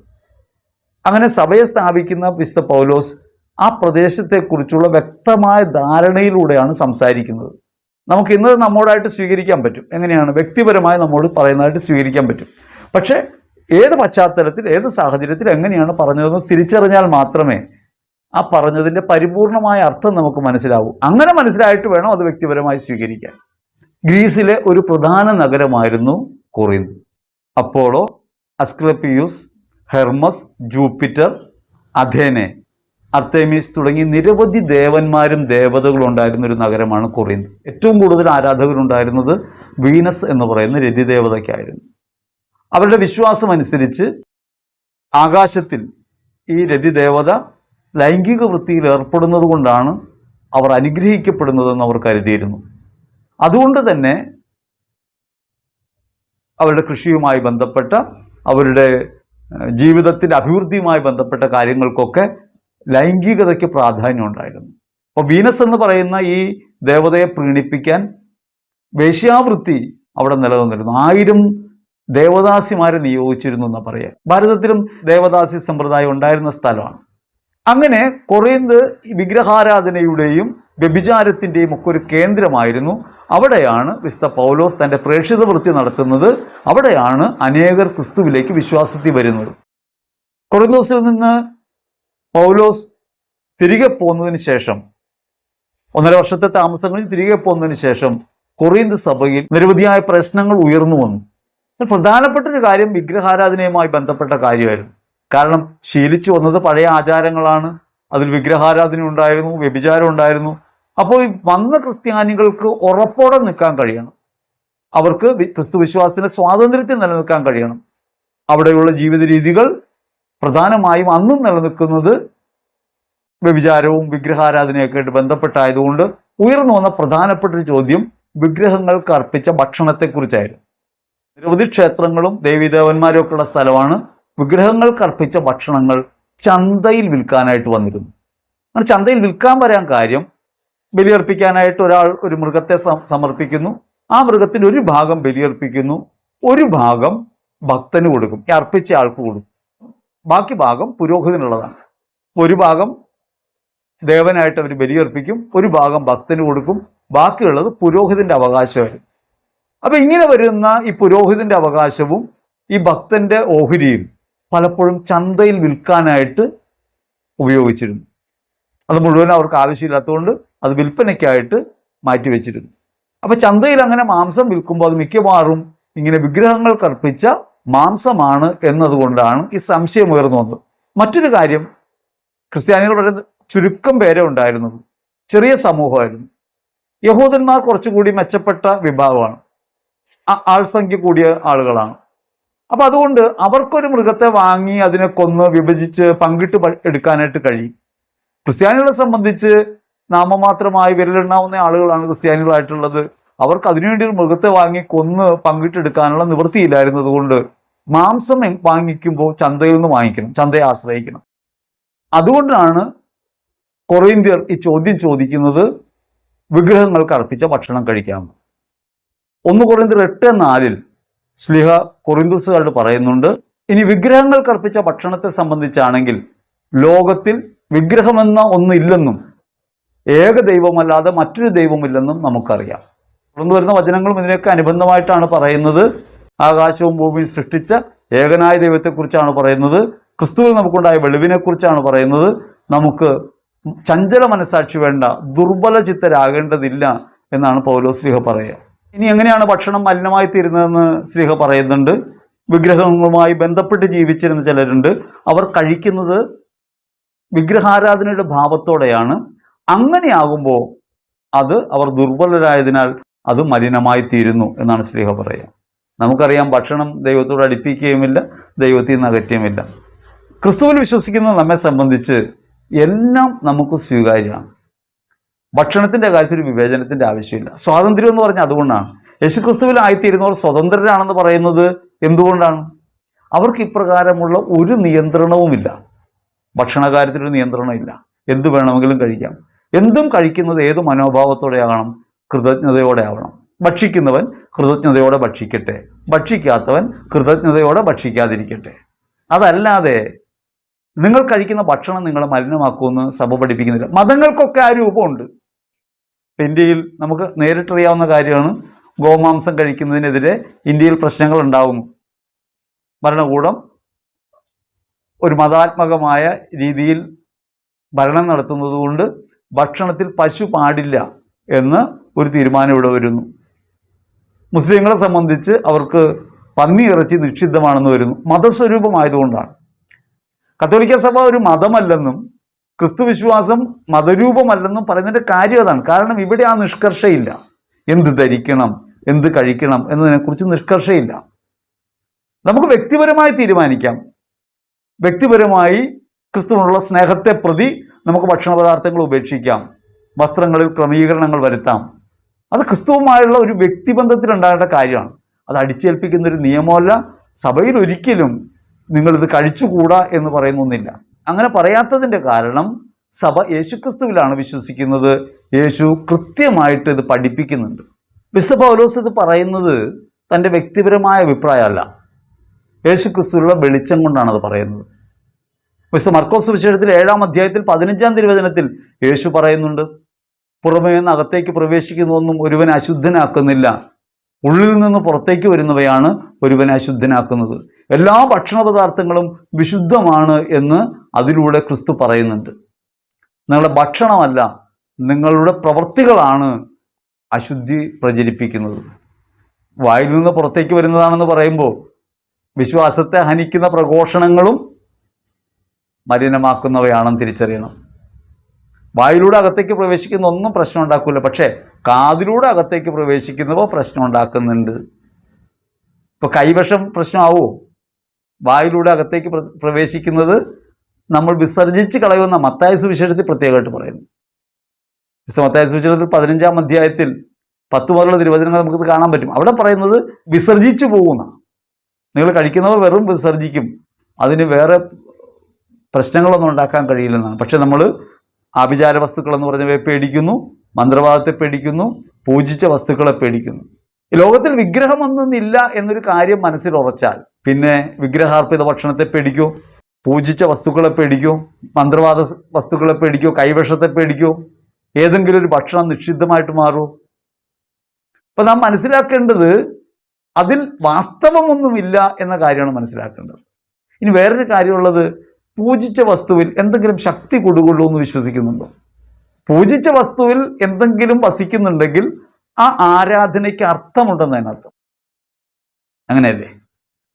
അങ്ങനെ സഭയെ സ്ഥാപിക്കുന്ന വിശുദ്ധ പൗലോസ് ആ പ്രദേശത്തെക്കുറിച്ചുള്ള വ്യക്തമായ ധാരണയിലൂടെയാണ് സംസാരിക്കുന്നത്. നമുക്ക് ഇന്നത് നമ്മോടായിട്ട് സ്വീകരിക്കാൻ പറ്റും. എങ്ങനെയാണ്? വ്യക്തിപരമായി നമ്മോട് പറയുന്നതായിട്ട് സ്വീകരിക്കാൻ പറ്റും. പക്ഷേ ഏത് പശ്ചാത്തലത്തിൽ, ഏത് സാഹചര്യത്തിൽ എങ്ങനെയാണ് പറഞ്ഞതെന്ന് തിരിച്ചറിഞ്ഞാൽ മാത്രമേ ആ പറഞ്ഞതിൻ്റെ പരിപൂർണമായ അർത്ഥം നമുക്ക് മനസ്സിലാവൂ. അങ്ങനെ മനസ്സിലായിട്ട് വേണം അത് വ്യക്തിപരമായി സ്വീകരിക്കാൻ. ഗ്രീസിലെ ഒരു പ്രധാന നഗരമായിരുന്നു കൊറിന്ത്. അപ്പോളോ, അസ്ക്ലപ്പിയൂസ്, ഹെർമസ്, ജൂപ്പിറ്റർ, അഥേനെ, അർത്തേമീസ് തുടങ്ങി നിരവധി ദേവന്മാരും ദേവതകളും ഉണ്ടായിരുന്ന ഒരു നഗരമാണ് കൊറിന്ത്. ഏറ്റവും കൂടുതൽ ആരാധകരുണ്ടായിരുന്നത് വീനസ് എന്ന് പറയുന്ന രതിദേവതയ്ക്കായിരുന്നു. അവരുടെ വിശ്വാസം അനുസരിച്ച് ആകാശത്തിൽ ഈ രതിദേവത ലൈംഗിക വൃത്തിയിൽ ഏർപ്പെടുന്നത് കൊണ്ടാണ് അവർ അനുഗ്രഹിക്കപ്പെടുന്നതെന്ന് അവർ കരുതിയിരുന്നു. അതുകൊണ്ട് തന്നെ അവരുടെ കൃഷിയുമായി ബന്ധപ്പെട്ട, അവരുടെ ജീവിതത്തിൻ്റെ അഭിവൃദ്ധിയുമായി ബന്ധപ്പെട്ട കാര്യങ്ങൾക്കൊക്കെ ലൈംഗികതയ്ക്ക് പ്രാധാന്യം ഉണ്ടായിരുന്നു. അപ്പോൾ വീനസ് എന്ന് പറയുന്ന ഈ ദേവതയെ പ്രീണിപ്പിക്കാൻ വേശ്യാവൃത്തി അവിടെ നിലനിന്നിരുന്നു. 1000 ദേവദാസിമാരെ നിയോഗിച്ചിരുന്നു എന്ന് പറയാം. ഭാരതത്തിലും ദേവദാസി സമ്പ്രദായം ഉണ്ടായിരുന്ന സ്ഥലമാണ്. അങ്ങനെ കൊറിന്ത് വിഗ്രഹാരാധനയുടെയും വ്യഭിചാരത്തിൻ്റെയും ഒക്കെ ഒരു കേന്ദ്രമായിരുന്നു. അവിടെയാണ് വിശുദ്ധ പൗലോസ് തൻ്റെ പ്രേക്ഷിത വൃത്തി നടത്തുന്നത്. അവിടെയാണ് അനേകർ ക്രിസ്തുവിലേക്ക് വിശ്വാസത്തിൽ വരുന്നത്. കൊറിന്തോസിൽ നിന്ന് പൗലോസ് തിരികെ പോകുന്നതിന് ശേഷം, 1.5 വർഷത്തെ താമസങ്ങളിൽ തിരികെ പോകുന്നതിന് ശേഷം കൊറിന്ത് സഭയിൽ നിരവധിയായ പ്രശ്നങ്ങൾ ഉയർന്നു വന്നു. പ്രധാനപ്പെട്ട ഒരു കാര്യം വിഗ്രഹാരാധനയുമായി ബന്ധപ്പെട്ട കാര്യമായിരുന്നു. കാരണം ശീലിച്ചു വന്നത് പഴയ ആചാരങ്ങളാണ്. അതിൽ വിഗ്രഹാരാധന ഉണ്ടായിരുന്നു, വ്യഭിചാരം ഉണ്ടായിരുന്നു. അപ്പോൾ ഈ വന്ന ക്രിസ്ത്യാനികൾക്ക് ഉറപ്പോടെ നിൽക്കാൻ കഴിയണം. അവർക്ക് ക്രിസ്തു വിശ്വാസത്തിന്റെ സ്വാതന്ത്ര്യത്തിൽ നിലനിൽക്കാൻ കഴിയണം. അവിടെയുള്ള ജീവിത രീതികൾ പ്രധാനമായും അന്നും നിലനിൽക്കുന്നത് വ്യഭിചാരവും വിഗ്രഹാരാധനയൊക്കെ ആയിട്ട് ബന്ധപ്പെട്ടായതുകൊണ്ട് ഉയർന്നു വന്ന പ്രധാനപ്പെട്ട ഒരു ചോദ്യം വിഗ്രഹങ്ങൾക്ക് അർപ്പിച്ച ഭക്ഷണത്തെക്കുറിച്ചായിരുന്നു. നിരവധി ക്ഷേത്രങ്ങളും ദേവീദേവന്മാരും ഒക്കെ ഉള്ള സ്ഥലമാണ്. വിഗ്രഹങ്ങൾക്ക് അർപ്പിച്ച ഭക്ഷണങ്ങൾ ചന്തയിൽ വിൽക്കാനായിട്ട് വന്നിരുന്നു. അങ്ങനെ ചന്തയിൽ വിൽക്കാൻ വരാൻ കാര്യം, ബലിയർപ്പിക്കാനായിട്ട് ഒരാൾ ഒരു മൃഗത്തെ സമർപ്പിക്കുന്നു. ആ മൃഗത്തിന് ഒരു ഭാഗം ബലിയർപ്പിക്കുന്നു, ഒരു ഭാഗം ഭക്തന് കൊടുക്കും, ഈ അർപ്പിച്ച ആൾക്ക് കൊടുക്കും. ബാക്കി ഭാഗം പുരോഹിതനുള്ളതാണ്. ഒരു ഭാഗം ദേവനായിട്ട് അവർ ബലിയർപ്പിക്കും, ഒരു ഭാഗം ഭക്തന് കൊടുക്കും, ബാക്കിയുള്ളത് പുരോഹിതന്റെ അവകാശമായിരുന്നു. അപ്പൊ ഇങ്ങനെ വരുന്ന ഈ പുരോഹിതന്റെ അവകാശവും ഈ ഭക്തന്റെ ഓഹരിയും പലപ്പോഴും ചന്തയിൽ വിൽക്കാനായിട്ട് ഉപയോഗിച്ചിരുന്നു. അത് മുഴുവൻ അവർക്ക് ആവശ്യമില്ലാത്തതുകൊണ്ട് അത് വിൽപ്പനയ്ക്കായിട്ട് മാറ്റിവെച്ചിരുന്നു. അപ്പൊ ചന്തയിൽ അങ്ങനെ മാംസം വിൽക്കുമ്പോൾ അത് മിക്കവാറും ഇങ്ങനെ വിഗ്രഹങ്ങൾക്ക് അർപ്പിച്ച മാംസമാണ് എന്നതുകൊണ്ടാണ് ഈ സംശയം ഉയർന്നു വന്നത്. മറ്റൊരു കാര്യം, ക്രിസ്ത്യാനികൾ വളരെ ചുരുക്കം പേരെ ഉണ്ടായിരുന്നത്, ചെറിയ സമൂഹമായിരുന്നു. യഹൂദന്മാർ കുറച്ചുകൂടി മെച്ചപ്പെട്ട വിഭാഗമാണ്, ആൾസംഖ്യ കൂടിയ ആളുകളാണ്. അപ്പൊ അതുകൊണ്ട് അവർക്കൊരു മൃഗത്തെ വാങ്ങി അതിനെ കൊന്ന് വിഭജിച്ച് പങ്കിട്ട് എടുക്കാനായിട്ട് കഴിയും. ക്രിസ്ത്യാനികളെ സംബന്ധിച്ച് നാമമാത്രമായി വിരലെണ്ണാവുന്ന ആളുകളാണ് ക്രിസ്ത്യാനികളായിട്ടുള്ളത്. അവർക്ക് അതിനുവേണ്ടി ഒരു മൃഗത്തെ വാങ്ങി കൊന്ന് പങ്കിട്ടെടുക്കാനുള്ള നിവൃത്തിയില്ലായിരുന്നത് കൊണ്ട് മാംസം വാങ്ങിക്കുമ്പോൾ ചന്തയിൽ നിന്ന് വാങ്ങിക്കണം, ചന്തയെ ആശ്രയിക്കണം. അതുകൊണ്ടാണ് കൊറിന്ത്യർ ഈ ചോദ്യം ചോദിക്കുന്നത്, വിഗ്രഹങ്ങൾക്ക് അർപ്പിച്ച ഭക്ഷണം കഴിക്കാമെന്ന്. 1 കൊറിന്ത്യർ 8:4 ശ്ലീഹ കൊറിന്തോസുകാരോട് പറയുന്നുണ്ട്, ഇനി വിഗ്രഹങ്ങൾക്ക് അർപ്പിച്ച ഭക്ഷണത്തെ സംബന്ധിച്ചാണെങ്കിൽ ലോകത്തിൽ വിഗ്രഹമെന്ന ഒന്നില്ലെന്നും ഏക ദൈവമല്ലാതെ മറ്റൊരു ദൈവമില്ലെന്നും നമുക്കറിയാം. തുടർന്ന് വരുന്ന വചനങ്ങളും ഇതിനൊക്കെ അനുബന്ധമായിട്ടാണ് പറയുന്നത്. ആകാശവും ഭൂമിയും സൃഷ്ടിച്ച ഏകനായ ദൈവത്തെക്കുറിച്ചാണ് പറയുന്നത്. ക്രിസ്തുവിൽ നമുക്കുണ്ടായ വെളിവിനെക്കുറിച്ചാണ് പറയുന്നത്. നമുക്ക് ചഞ്ചല മനസാക്ഷി വേണ്ട, ദുർബല ചിത്തരാകേണ്ടതില്ല എന്നാണ് പൗലോസ് ശ്ലീഹ പറയുക. ഇനി എങ്ങനെയാണ് ഭക്ഷണം മലിനമായി തീരുന്നതെന്ന് ശ്ലീഹ പറയുന്നുണ്ട്. വിഗ്രഹങ്ങളുമായി ബന്ധപ്പെട്ട് ജീവിച്ചിരുന്ന ചിലരുണ്ട്. അവർ കഴിക്കുന്നത് വിഗ്രഹാരാധനയുടെ ഭാവത്തോടെയാണ്. അങ്ങനെയാകുമ്പോൾ അത് അവർ ദുർബലരായതിനാൽ അത് മലിനമായി തീരുന്നു എന്നാണ് ശ്ലീഹ പറയുക. നമുക്കറിയാം, ഭക്ഷണം ദൈവത്തോട് അടുപ്പിക്കുകയുമില്ല, ദൈവത്തിൽ നിന്ന് അകറ്റുകയുമില്ല. ക്രിസ്തുവിൽ വിശ്വസിക്കുന്ന നമ്മെ സംബന്ധിച്ച് എല്ലാം നമുക്ക് സ്വീകാര്യമാണ്. ഭക്ഷണത്തിൻ്റെ കാര്യത്തിൽ വിവേചനത്തിൻ്റെ ആവശ്യമില്ല. സ്വാതന്ത്ര്യം എന്ന് പറഞ്ഞാൽ അതുകൊണ്ടാണ്. യേശുക്രിസ്തുവിലായിത്തീരുന്നവർ സ്വതന്ത്രരാണെന്ന് പറയുന്നത് എന്തുകൊണ്ടാണ്? അവർക്ക് ഇപ്രകാരമുള്ള ഒരു നിയന്ത്രണവുമില്ല. ഭക്ഷണകാര്യത്തിലൊരു നിയന്ത്രണമില്ല. എന്ത് വേണമെങ്കിലും കഴിക്കാം. എന്തും കഴിക്കുന്നത് ഏത് മനോഭാവത്തോടെ ആകണം? കൃതജ്ഞതയോടെ ആവണം. ഭക്ഷിക്കുന്നവൻ കൃതജ്ഞതയോടെ ഭക്ഷിക്കട്ടെ, ഭക്ഷിക്കാത്തവൻ കൃതജ്ഞതയോടെ ഭക്ഷിക്കാതിരിക്കട്ടെ. അതല്ലാതെ നിങ്ങൾ കഴിക്കുന്ന ഭക്ഷണം നിങ്ങളെ മലിനമാക്കുമെന്ന് സഭ പഠിപ്പിക്കുന്നില്ല. മതങ്ങൾക്കൊക്കെ ആ രൂപമുണ്ട്. ഇന്ത്യയിൽ നമുക്ക് നേരിട്ടറിയാവുന്ന കാര്യമാണ്, ഗോമാംസം കഴിക്കുന്നതിനെതിരെ ഇന്ത്യയിൽ പ്രശ്നങ്ങൾ ഉണ്ടാകുന്നു. ഭരണകൂടം ഒരു മതാത്മകമായ രീതിയിൽ ഭരണം നടത്തുന്നത് കൊണ്ട് ഭക്ഷണത്തിൽ പശു പാടില്ല എന്ന് ഒരു തീരുമാനം ഇവിടെ വരുന്നു. മുസ്ലിങ്ങളെ സംബന്ധിച്ച് അവർക്ക് പന്നി ഇറച്ചി നിഷിദ്ധമാണെന്ന് വരുന്നു. മതസ്വരൂപമായതുകൊണ്ടാണ്. കത്തോലിക്ക സഭ ഒരു മതമല്ലെന്നും ക്രിസ്തു വിശ്വാസം മതരൂപമല്ലെന്നും പറയുന്നതിൻ്റെ കാര്യം അതാണ്. കാരണം ഇവിടെ ആ നിഷ്കർഷയില്ല. എന്ത് ധരിക്കണം, എന്ത് കഴിക്കണം എന്നതിനെക്കുറിച്ച് നിഷ്കർഷയില്ല. നമുക്ക് വ്യക്തിപരമായി തീരുമാനിക്കാം. വ്യക്തിപരമായി ക്രിസ്തുവിനുള്ള സ്നേഹത്തെ പ്രതി നമുക്ക് ഭക്ഷണ പദാർത്ഥങ്ങൾ ഉപേക്ഷിക്കാം, വസ്ത്രങ്ങളിൽ ക്രമീകരണങ്ങൾ വരുത്താം. അത് ക്രിസ്തുവുമായുള്ള ഒരു വ്യക്തിബന്ധത്തിലുണ്ടാകേണ്ട കാര്യമാണ്. അത് അടിച്ചേൽപ്പിക്കുന്നൊരു നിയമമല്ല. സഭയിൽ ഒരിക്കലും നിങ്ങളിത് കഴിച്ചുകൂടാ എന്ന് പറയുന്നൊന്നില്ല. അങ്ങനെ പറയാത്തതിൻ്റെ കാരണം സഭ യേശുക്രിസ്തുവിലാണ് വിശ്വസിക്കുന്നത്. യേശു കൃത്യമായിട്ട് ഇത് പഠിപ്പിക്കുന്നുണ്ട്. വിശുദ്ധ പൗലോസ് ഇത് പറയുന്നത് തൻ്റെ വ്യക്തിപരമായ അഭിപ്രായമല്ല, യേശുക്രിസ്തുവിലുള്ള വെളിച്ചം കൊണ്ടാണ് അത് പറയുന്നത്. വിശുദ്ധ മർക്കോസ് സുവിശേഷത്തിൽ 7-ാം അധ്യായത്തിൽ 15-ാം തിരുവചനത്തിൽ യേശു പറയുന്നുണ്ട്, പുറമേ നിന്ന് അകത്തേക്ക് പ്രവേശിക്കുന്നതൊന്നും ഒരുവനെ അശുദ്ധനാക്കുന്നില്ല, ഉള്ളിൽ നിന്ന് പുറത്തേക്ക് വരുന്നവയാണ് ഒരുവനെ അശുദ്ധനാക്കുന്നത്. എല്ലാ ഭക്ഷണ പദാർത്ഥങ്ങളും വിശുദ്ധമാണ് എന്ന് അതിലൂടെ ക്രിസ്തു പറയുന്നുണ്ട്. നിങ്ങളുടെ ഭക്ഷണമല്ല, നിങ്ങളുടെ പ്രവൃത്തികളാണ് അശുദ്ധി പ്രചരിപ്പിക്കുന്നത്. വായിൽ നിന്ന് പുറത്തേക്ക് വരുന്നതാണെന്ന് പറയുമ്പോൾ വിശ്വാസത്തെ ഹനിക്കുന്ന പ്രഘോഷണങ്ങളും മലിനമാക്കുന്നവയാണെന്ന് തിരിച്ചറിയണം. വായിലൂടെ അകത്തേക്ക് പ്രവേശിക്കുന്ന ഒന്നും പ്രശ്നം ഉണ്ടാക്കില്ല, പക്ഷേ കാതിലൂടെ അകത്തേക്ക് പ്രവേശിക്കുന്നവ പ്രശ്നം ഉണ്ടാക്കുന്നുണ്ട്. ഇപ്പോൾ കൈവശം പ്രശ്നമാവോ? വായിലൂടെ അകത്തേക്ക് പ്രവേശിക്കുന്നത് നമ്മൾ വിസർജിച്ച് കളയുന്ന മത്തായി സുവിശേഷത്തിൽ പ്രത്യേകമായിട്ട് പറയുന്നു. മത്തായി സുവിശേഷത്തിൽ 15-ാം അധ്യായത്തിൽ 10 മുതലുള്ള തിരുവചനങ്ങൾ നമുക്കത് കാണാൻ പറ്റും. അവിടെ പറയുന്നത് വിസർജിച്ചു പോകുന്ന, നിങ്ങൾ കഴിക്കുന്നവ വെറും വിസർജിക്കും, അതിന് വേറെ പ്രശ്നങ്ങളൊന്നും ഉണ്ടാക്കാൻ കഴിയില്ലെന്നാണ്. പക്ഷെ നമ്മൾ ആഭിചാര വസ്തുക്കൾ എന്ന് പറഞ്ഞവയെ പേടിക്കുന്നു, മന്ത്രവാദത്തെ പേടിക്കുന്നു, പൂജിച്ച വസ്തുക്കളെ പേടിക്കുന്നു. ഈ ലോകത്തിൽ വിഗ്രഹമൊന്നുമില്ല എന്നൊരു കാര്യം മനസ്സിൽ ഉറച്ചാൽ പിന്നെ വിഗ്രഹാർപ്പിത ഭക്ഷണത്തെ പേടിക്കോ, പൂജിച്ച വസ്തുക്കളെ പേടിക്കോ, മന്ത്രവാദ വസ്തുക്കളെ പേടിക്കോ, കൈവശത്തെ പേടിക്കോ, ഏതെങ്കിലും ഒരു ഭക്ഷണം നിഷിദ്ധമായിട്ട് മാറുമോ? അപ്പം നാം മനസ്സിലാക്കേണ്ടത് അതിൽ വാസ്തവമൊന്നുമില്ല എന്ന കാര്യമാണ് മനസ്സിലാക്കേണ്ടത്. ഇനി വേറൊരു കാര്യമുള്ളത്, പൂജിച്ച വസ്തുവിൽ എന്തെങ്കിലും ശക്തി കൊടുക്കുള്ളൂ എന്ന് വിശ്വസിക്കുന്നുണ്ടോ? പൂജിച്ച വസ്തുവിൽ എന്തെങ്കിലും വസിക്കുന്നുണ്ടെങ്കിൽ ആ ആരാധനയ്ക്ക് അർത്ഥമുണ്ടെന്നതിനർത്ഥം. അങ്ങനെയല്ലേ?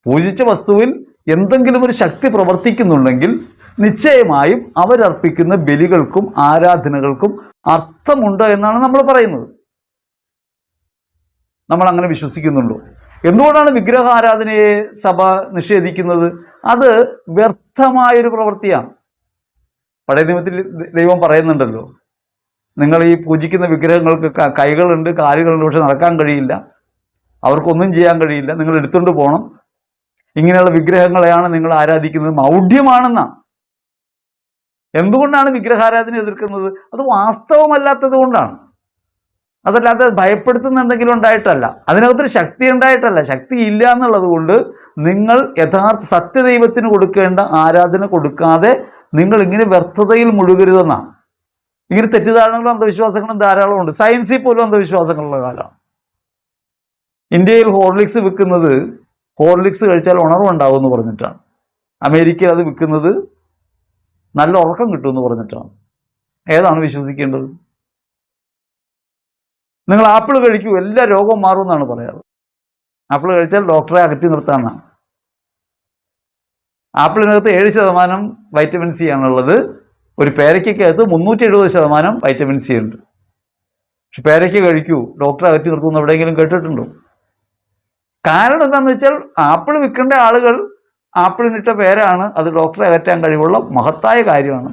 പൂജിച്ച വസ്തുവിൽ എന്തെങ്കിലും ഒരു ശക്തി പ്രവർത്തിക്കുന്നുണ്ടെങ്കിൽ നിശ്ചയമായും അവരർപ്പിക്കുന്ന ബലികൾക്കും ആരാധനകൾക്കും അർത്ഥമുണ്ട് എന്നാണ് നമ്മൾ പറയുന്നത്. നമ്മൾ അങ്ങനെ വിശ്വസിക്കുന്നുണ്ടോ? എന്തുകൊണ്ടാണ് വിഗ്രഹാരാധനയെ സഭ നിഷേധിക്കുന്നത്? അത് വ്യർത്ഥമായൊരു പ്രവൃത്തിയാണ്. പഴയ നിയമത്തിൽ ദൈവം പറയുന്നുണ്ടല്ലോ, നിങ്ങൾ ഈ പൂജിക്കുന്ന വിഗ്രഹങ്ങൾക്ക് കൈകളുണ്ട്, കാലുകളുണ്ട്, പക്ഷെ നടക്കാൻ കഴിയില്ല, അവർക്കൊന്നും ചെയ്യാൻ കഴിയില്ല, നിങ്ങൾ എടുത്തുകൊണ്ട് പോകണം. ഇങ്ങനെയുള്ള വിഗ്രഹങ്ങളെയാണ് നിങ്ങൾ ആരാധിക്കുന്നത്, മൗഢ്യമാണെന്നാണ്. എന്തുകൊണ്ടാണ് വിഗ്രഹാരാധന എതിർക്കുന്നത്? അത് വാസ്തവമല്ലാത്തത് കൊണ്ടാണ്. അതല്ലാതെ ഭയപ്പെടുത്തുന്ന എന്തെങ്കിലും ഉണ്ടായിട്ടല്ല, അതിനകത്തൊരു ശക്തി ഉണ്ടായിട്ടല്ല. ശക്തി ഇല്ല എന്നുള്ളത് കൊണ്ട് നിങ്ങൾ യഥാർത്ഥ സത്യദൈവത്തിന് കൊടുക്കേണ്ട ആരാധന കൊടുക്കാതെ നിങ്ങൾ ഇങ്ങനെ വ്യർത്ഥതയിൽ മുഴുകരുതെന്നാണ്. ഇങ്ങനെ തെറ്റിദ്ധാരണകളും അന്ധവിശ്വാസങ്ങളും ധാരാളമുണ്ട്. സയൻസിൽ പോലും അന്ധവിശ്വാസങ്ങളുള്ള കാലമാണ്. ഇന്ത്യയിൽ ഹോർലിക്സ് വിൽക്കുന്നത് ഹോർലിക്സ് കഴിച്ചാൽ ഉണർവുണ്ടാവും എന്ന് പറഞ്ഞിട്ടാണ്. അമേരിക്കയിൽ അത് വിൽക്കുന്നത് നല്ല ഉറക്കം കിട്ടുമെന്ന് പറഞ്ഞിട്ടാണ്. ഏതാണ് വിശ്വസിക്കേണ്ടത്? നിങ്ങൾ ആപ്പിൾ കഴിക്കൂ, എല്ലാ രോഗവും മാറുമെന്നാണ് പറയാറ്. ആപ്പിൾ കഴിച്ചാൽ ഡോക്ടറെ അകറ്റി നിർത്താമെന്നാണ്. ആപ്പിളിനകത്ത് 7% വൈറ്റമിൻ സി ആണുള്ളത്. ഒരു പേരയ്ക്കകത്ത് 370% വൈറ്റമിൻ സി ഉണ്ട്. പക്ഷെ പേരയ്ക്ക കഴിക്കൂ, ഡോക്ടറെ അകറ്റി നിർത്തുമെന്ന് എവിടെയെങ്കിലും കേട്ടിട്ടുണ്ടോ? കാരണം എന്താണെന്ന് വെച്ചാൽ ആപ്പിൾ വിൽക്കേണ്ട ആളുകൾ ആപ്പിളിനിട്ട പേരാണ് അത് ഡോക്ടറെ അകറ്റാൻ കഴിവുള്ള മഹത്തായ കാര്യമാണ്.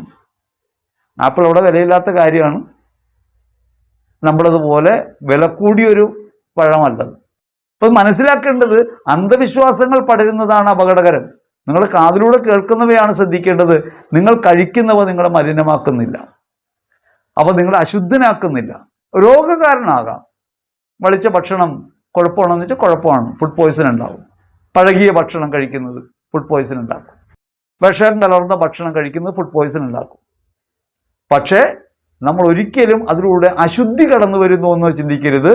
ആപ്പിൾ അവിടെ വിലയില്ലാത്ത കാര്യമാണ്. നമ്മളതുപോലെ വില കൂടിയൊരു പഴമല്ലത്. അപ്പം മനസ്സിലാക്കേണ്ടത് അന്ധവിശ്വാസങ്ങൾ പടരുന്നതാണ് അപകടകരം. നിങ്ങൾ കാതിലൂടെ കേൾക്കുന്നവയാണ് ശ്രദ്ധിക്കേണ്ടത്. നിങ്ങൾ കഴിക്കുന്നവ നിങ്ങളെ മലിനമാക്കുന്നില്ല, അവ നിങ്ങളെ അശുദ്ധനാക്കുന്നില്ല. രോഗകാരനാകാം. വളിച്ച ഭക്ഷണം കുഴപ്പമാണെന്ന് വെച്ചാൽ കുഴപ്പമാണ്, ഫുഡ് പോയ്സൺ ഉണ്ടാവും. പഴകിയ ഭക്ഷണം കഴിക്കുന്നത് ഫുഡ് പോയ്സൺ ഉണ്ടാക്കും. വിഷം കലർന്ന ഭക്ഷണം കഴിക്കുന്നത് ഫുഡ് പോയ്സൺ ഉണ്ടാക്കും. പക്ഷേ നമ്മൾ ഒരിക്കലും അതിലൂടെ അശുദ്ധി കടന്നു വരുന്നു എന്ന് ചിന്തിക്കരുത്.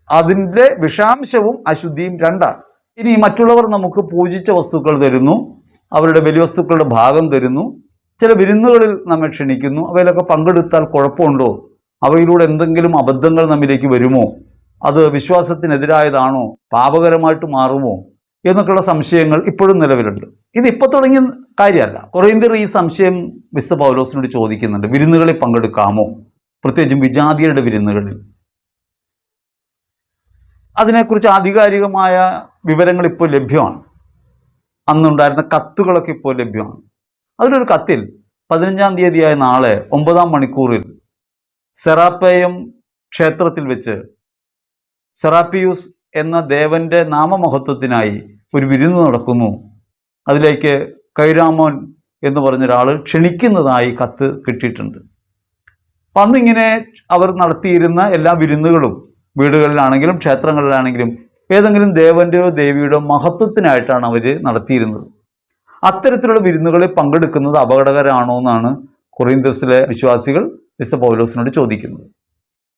അതിൻ്റെ വിഷാംശവും അശുദ്ധിയും രണ്ടാണ്. ഇനി മറ്റുള്ളവർ നമുക്ക് പൂജിച്ച വസ്തുക്കൾ തരുന്നു, അവരുടെ ബലിവസ്തുക്കളുടെ ഭാഗം തരുന്നു, ചില വിരുന്നുകളിൽ നമ്മെ ക്ഷണിക്കുന്നു. അവയിലൊക്കെ പങ്കെടുത്താൽ കുഴപ്പമുണ്ടോ? അവയിലൂടെ എന്തെങ്കിലും അബദ്ധങ്ങൾ നമ്മിലേക്ക് വരുമോ? അത് വിശ്വാസത്തിനെതിരായതാണോ? പാപകരമായിട്ട് മാറുമോ? എന്നൊക്കെയുള്ള സംശയങ്ങൾ ഇപ്പോഴും നിലവിലുണ്ട്. ഇത് ഇപ്പോൾ തുടങ്ങിയ കാര്യമല്ല. കൊറിന്ത്യർ ഈ സംശയം വിശുദ്ധ പൗലോസിനോട് ചോദിക്കുന്നുണ്ട്. വിരുന്നുകളിൽ പങ്കെടുക്കാമോ? പ്രത്യേകിച്ചും വിജാതിയരുടെ വിരുന്നുകളിൽ. അതിനെക്കുറിച്ച് ആധികാരികമായ വിവരങ്ങൾ ഇപ്പോൾ ലഭ്യമാണ്. അന്നുണ്ടായിരുന്ന കത്തുകളൊക്കെ ഇപ്പോൾ ലഭ്യമാണ്. അതിലൊരു കത്തിൽ 15-ാം തീയതിയായ നാളെ 9-ാം മണിക്കൂറിൽ സെറാപ്പയം ക്ഷേത്രത്തിൽ വെച്ച് സെറാപ്പിയൂസ് എന്ന ദേവന്റെ നാമമഹത്വത്തിനായി ഒരു വിരുന്ന് നടക്കുന്നു. അതിലേക്ക് കൈരാമോൻ എന്ന് പറഞ്ഞൊരാൾ ക്ഷണിക്കുന്നതായി കത്ത് കിട്ടിയിട്ടുണ്ട്. അപ്പം അന്നിങ്ങനെ അവർ നടത്തിയിരുന്ന എല്ലാ വിരുന്നുകളും വീടുകളിലാണെങ്കിലും ക്ഷേത്രങ്ങളിലാണെങ്കിലും ഏതെങ്കിലും ദേവന്റെയോ ദേവിയുടെയോ മഹത്വത്തിനായിട്ടാണ് അവർ നടത്തിയിരുന്നത്. അത്തരത്തിലുള്ള വിരുന്നുകളിൽ പങ്കെടുക്കുന്നത് അപകടകരമാണോ എന്നാണ് കൊറിന്ത്യസിലെ വിശ്വാസികൾ വിശുദ്ധ പൗലോസിനോട് ചോദിക്കുന്നത്.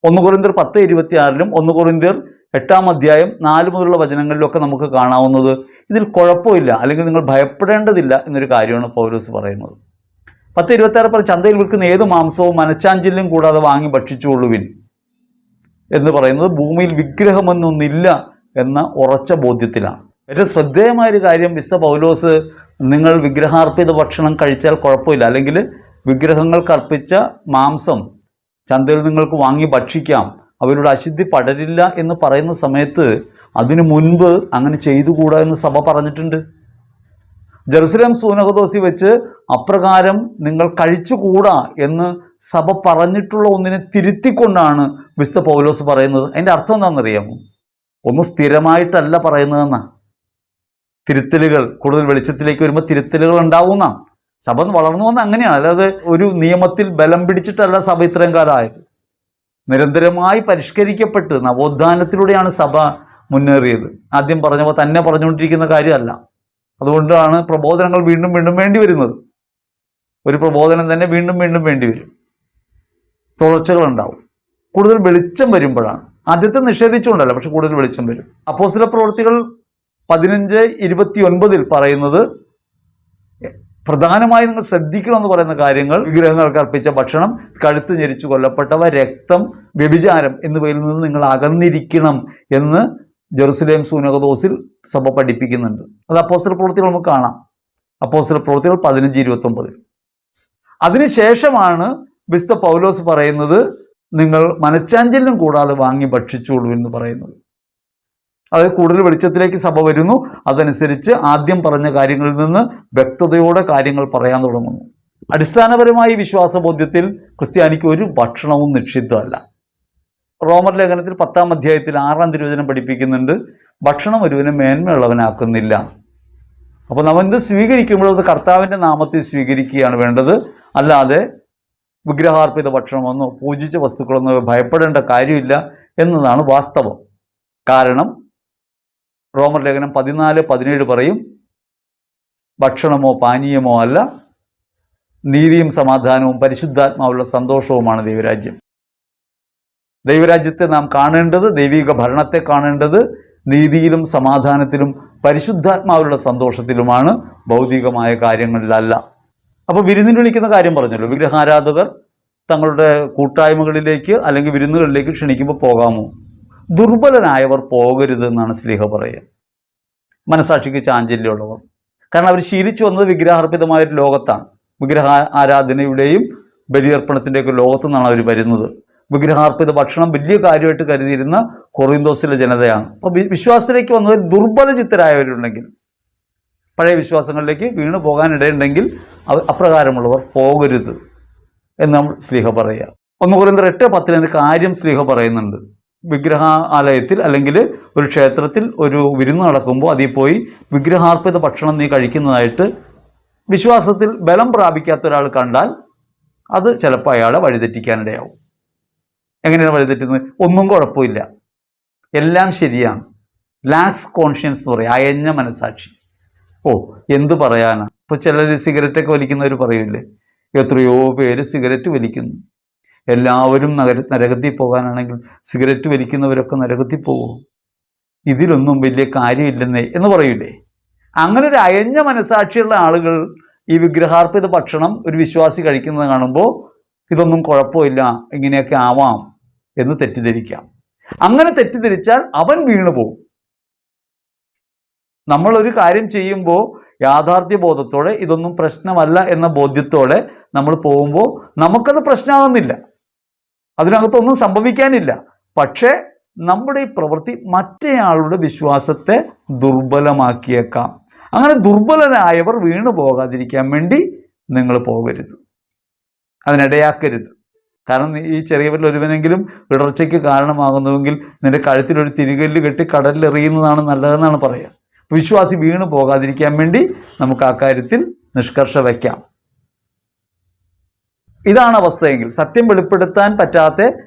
1 കൊറിന്ത്യർ 10:26 1 കൊറിന്ത്യർ 8-ാം അധ്യായം 4 മുതലുള്ള വചനങ്ങളിലൊക്കെ നമുക്ക് കാണാവുന്നത് ഇതിൽ കുഴപ്പമില്ല, അല്ലെങ്കിൽ നിങ്ങൾ ഭയപ്പെടേണ്ടതില്ല എന്നൊരു കാര്യമാണ് പൗലോസ് പറയുന്നത്. 10:26 പറഞ്ഞ ചന്തയിൽ വിൽക്കുന്ന ഏത് മാംസവും മനച്ചാഞ്ചല്യം കൂടാതെ വാങ്ങി ഭക്ഷിച്ചുകൊള്ളുവിൻ എന്ന് പറയുന്നത് ഭൂമിയിൽ വിഗ്രഹമൊന്നൊന്നില്ല എന്ന ഉറച്ച ബോധ്യത്തിലാണ്. ഏറ്റവും ശ്രദ്ധേയമായൊരു കാര്യം, വിശുദ്ധ പൗലോസ് നിങ്ങൾ വിഗ്രഹാർപ്പിത ഭക്ഷണം കഴിച്ചാൽ കുഴപ്പമില്ല, അല്ലെങ്കിൽ വിഗ്രഹങ്ങൾക്ക് അർപ്പിച്ച മാംസം ചന്തയിൽ നിങ്ങൾക്ക് വാങ്ങി ഭക്ഷിക്കാം, അവരുടെ അശുദ്ധി പടരില്ല എന്ന് പറയുന്ന സമയത്ത് അതിനു മുൻപ് അങ്ങനെ ചെയ്തുകൂടാ എന്ന് സഭ പറഞ്ഞിട്ടുണ്ട്. ജെറുസലേം സൂനഹദോസി വെച്ച് അപ്രകാരം നിങ്ങൾ കഴിച്ചുകൂടാ എന്ന് സഭ പറഞ്ഞിട്ടുള്ള ഒന്നിനെ തിരുത്തിക്കൊണ്ടാണ് വിശുദ്ധ പൗലോസ് പറയുന്നത്. അതിൻ്റെ അർത്ഥം എന്താണെന്നറിയാമോ? ഒന്ന് സ്ഥിരമായിട്ടല്ല പറയുന്നതെന്നാ. തിരുത്തലുകൾ കൂടുതൽ വെളിച്ചത്തിലേക്ക് വരുമ്പോൾ തിരുത്തലുകൾ ഉണ്ടാവുന്നതാണ്. സഭ വളർന്നു വന്ന അങ്ങനെയാണ്, അല്ലാതെ ഒരു നിയമത്തിൽ ബലം പിടിച്ചിട്ടല്ല സഭ ഇത്രയും കാലമായത്. നിരന്തരമായി പരിഷ്കരിക്കപ്പെട്ട് നവോത്ഥാനത്തിലൂടെയാണ് സഭ മുന്നേറിയത്. ആദ്യം പറഞ്ഞപ്പോൾ തന്നെ പറഞ്ഞുകൊണ്ടിരിക്കുന്ന കാര്യമല്ല. അതുകൊണ്ടാണ് പ്രബോധനങ്ങൾ വീണ്ടും വീണ്ടും വേണ്ടി വരുന്നത്. ഒരു പ്രബോധനം തന്നെ വീണ്ടും വീണ്ടും വേണ്ടി വരും, തുടർച്ചകളുണ്ടാവും. കൂടുതൽ വെളിച്ചം വരുമ്പോഴാണ്. ആദ്യത്തെ നിഷേധിച്ചുകൊണ്ടല്ല, പക്ഷെ കൂടുതൽ വെളിച്ചം വരും. അപ്പോസ്തല പ്രവൃത്തികൾ 15:29 പറയുന്നത് പ്രധാനമായും നിങ്ങൾ ശ്രദ്ധിക്കണമെന്ന് പറയുന്ന കാര്യങ്ങൾ: വിഗ്രഹങ്ങൾക്ക് അർപ്പിച്ച ഭക്ഷണം, കഴുത്ത് ഞെരിച്ചു കൊല്ലപ്പെട്ടവ, രക്തം, വ്യഭിചാരം എന്നിവയിൽ നിന്ന് നിങ്ങൾ അകന്നിരിക്കണം എന്ന് ജെറുസലേം സൂനഹദോസിൽ സഭ പഠിപ്പിക്കുന്നുണ്ട്. അത് അപ്പോസ്തല പ്രവൃത്തികൾ നമുക്ക് കാണാം. അപ്പോസ്തല പ്രവൃത്തികൾ 15:29. അതിനുശേഷമാണ് വിശുദ്ധ പൗലോസ് പറയുന്നത് നിങ്ങൾ മനച്ചാഞ്ചല്യം കൂടാതെ വാങ്ങി ഭക്ഷിച്ചോളൂ എന്ന് പറയുന്നത്. അത് കൂടുതൽ വെളിച്ചത്തിലേക്ക് സഭ വരുന്നു. അതനുസരിച്ച് ആദ്യം പറഞ്ഞ കാര്യങ്ങളിൽ നിന്ന് വ്യക്തതയോടെ കാര്യങ്ങൾ പറയാൻ തുടങ്ങുന്നു. അടിസ്ഥാനപരമായി വിശ്വാസബോധ്യത്തിൽ ക്രിസ്ത്യാനിക്ക് ഒരു ഭക്ഷണവും നിഷിദ്ധമല്ല. റോമർ ലേഖനത്തിൽ 10-ാം അധ്യായത്തിൽ 6-ാം തിരുവചനം പഠിപ്പിക്കുന്നുണ്ട്, ഭക്ഷണം ഒരുവനെ മേന്മയുള്ളവനാക്കുന്നില്ല. അപ്പോൾ നമ്മൾ എന്ത് സ്വീകരിക്കുമ്പോഴും അത് കർത്താവിൻ്റെ നാമത്തിൽ സ്വീകരിക്കുകയാണ് വേണ്ടത്. അല്ലാതെ വിഗ്രഹാർപ്പിത ഭക്ഷണമെന്നോ പൂജിച്ച വസ്തുക്കളെന്നോ ഭയപ്പെടേണ്ട കാര്യമില്ല എന്നതാണ് വാസ്തവം. കാരണം റോമർ ലേഖനം 14:17 പറയും, ഭക്ഷണമോ പാനീയമോ അല്ല, നീതിയും സമാധാനവും പരിശുദ്ധാത്മാവുള്ള സന്തോഷവുമാണ് ദൈവരാജ്യം. ദൈവരാജ്യത്തെ നാം കാണേണ്ടത്, ദൈവിക ഭരണത്തെ കാണേണ്ടത് നീതിയിലും സമാധാനത്തിലും പരിശുദ്ധാത്മാവിലുള്ള സന്തോഷത്തിലുമാണ്, ഭൗതികമായ കാര്യങ്ങളിലല്ല. അപ്പോൾ വിരുന്നിന് വിളിക്കുന്ന കാര്യം പറഞ്ഞല്ലോ. വിഗ്രഹാരാധകർ തങ്ങളുടെ കൂട്ടായ്മകളിലേക്ക് അല്ലെങ്കിൽ വിരുന്നുകളിലേക്ക് ക്ഷണിക്കുമ്പോൾ പോകാമോ? ദുർബലനായവർ പോകരുത് എന്നാണ് ശ്ലീഹ പറയുക. മനസാക്ഷിക്ക് ചാഞ്ചല്യമുള്ളവർ. കാരണം അവർ ശീലിച്ചു വന്നത് വിഗ്രഹാർപ്പിതമായൊരു ലോകത്താണ്. വിഗ്രഹ ആരാധനയുടെയും ബലിയർപ്പണത്തിൻ്റെയൊക്കെ ലോകത്തു നിന്നാണ് അവർ വരുന്നത്. വിഗ്രഹാർപ്പിത ഭക്ഷണം വലിയ കാര്യമായിട്ട് കരുതിയിരുന്ന കൊറിന്തോസിലെ ജനതയാണ്. അപ്പോൾ വിശ്വാസത്തിലേക്ക് വന്നതിൽ ദുർബല ചിത്തരായവരുണ്ടെങ്കിൽ, പഴയ വിശ്വാസങ്ങളിലേക്ക് വീണു പോകാനിടയുണ്ടെങ്കിൽ അപ്രകാരമുള്ളവർ പോകരുത് എന്ന് ശ്ലീഹ പറയുക. 1 കൊരിന്ത്യർ 8:10 കാര്യം ശ്ലീഹ പറയുന്നുണ്ട്. വിഗ്രഹാലയത്തിൽ അല്ലെങ്കിൽ ഒരു ക്ഷേത്രത്തിൽ ഒരു വിരുന്ന് നടക്കുമ്പോൾ അതിൽ പോയി വിഗ്രഹാർപ്പിത ഭക്ഷണം നീ കഴിക്കുന്നതായിട്ട് വിശ്വാസത്തിൽ ബലം പ്രാപിക്കാത്ത ഒരാൾ കണ്ടാൽ അത് ചിലപ്പോൾ അയാളെ വഴിതെറ്റിക്കാനിടയാവും. എങ്ങനെയാണ് വഴിതെറ്റുന്നത്? ഒന്നും കുഴപ്പമില്ല, എല്ലാം ശരിയാണ്. ലാക്സ് കോൺഷ്യൻസ് എന്ന് പറയും, അയഞ്ഞ മനസാക്ഷി. എന്ത് പറയാനാ? ഇപ്പോൾ ചിലർ സിഗരറ്റൊക്കെ വലിക്കുന്നവർ പറയൂലേ, എത്രയോ പേര് സിഗരറ്റ് വലിക്കുന്നു. എല്ലാവരും നരകത്തിൽ പോകാനാണെങ്കിൽ സിഗരറ്റ് വലിക്കുന്നവരൊക്കെ നരകത്തിൽ പോകുമോ? ഇതിലൊന്നും വലിയ കാര്യമില്ലെന്നേ എന്ന് പറയൂലേ. അങ്ങനെ ഒരു അയഞ്ഞ മനസാക്ഷിയുള്ള ആളുകൾ ഈ വിഗ്രഹാർപ്പിത ഭക്ഷണം ഒരു വിശ്വാസി കഴിക്കുന്നത് കാണുമ്പോൾ ഇതൊന്നും കുഴപ്പമില്ല, ഇങ്ങനെയൊക്കെ ആവാം എന്ന് തെറ്റിദ്ധരിക്കാം. അങ്ങനെ തെറ്റിദ്ധരിച്ചാൽ അവൻ വീണു പോകും. നമ്മളൊരു കാര്യം ചെയ്യുമ്പോൾ യാഥാർത്ഥ്യ ബോധത്തോടെ ഇതൊന്നും പ്രശ്നമല്ല എന്ന ബോധ്യത്തോടെ നമ്മൾ പോകുമ്പോൾ നമുക്കത് പ്രശ്നമാകുന്നില്ല, അതിനകത്തൊന്നും സംഭവിക്കാനില്ല. പക്ഷേ നമ്മുടെ ഈ പ്രവൃത്തി മറ്റേയാളുടെ വിശ്വാസത്തെ ദുർബലമാക്കിയേക്കാം. അങ്ങനെ ദുർബലരായവർ വീണു പോകാതിരിക്കാൻ വേണ്ടി നിങ്ങൾ പോകരുത്, അതിനിടയാക്കരുത്. കാരണം ഈ ചെറിയവരിൽ ഒരുവനെങ്കിലും ഇടർച്ചയ്ക്ക് കാരണമാകുന്നുവെങ്കിൽ നിന്റെ കഴുത്തിലൊരു തിരികല്ല് കെട്ടി കടലിൽ എറിയുന്നതാണ് നല്ലതെന്നാണ് പറയുക. വിശ്വാസി വീണു പോകാതിരിക്കാൻ വേണ്ടി നമുക്ക് ആ കാര്യത്തിൽ നിഷ്കർഷ വയ്ക്കാം. ഇതാണ് അവസ്ഥയെങ്കിൽ സത്യം വെളിപ്പെടുത്താൻ പറ്റാത്ത,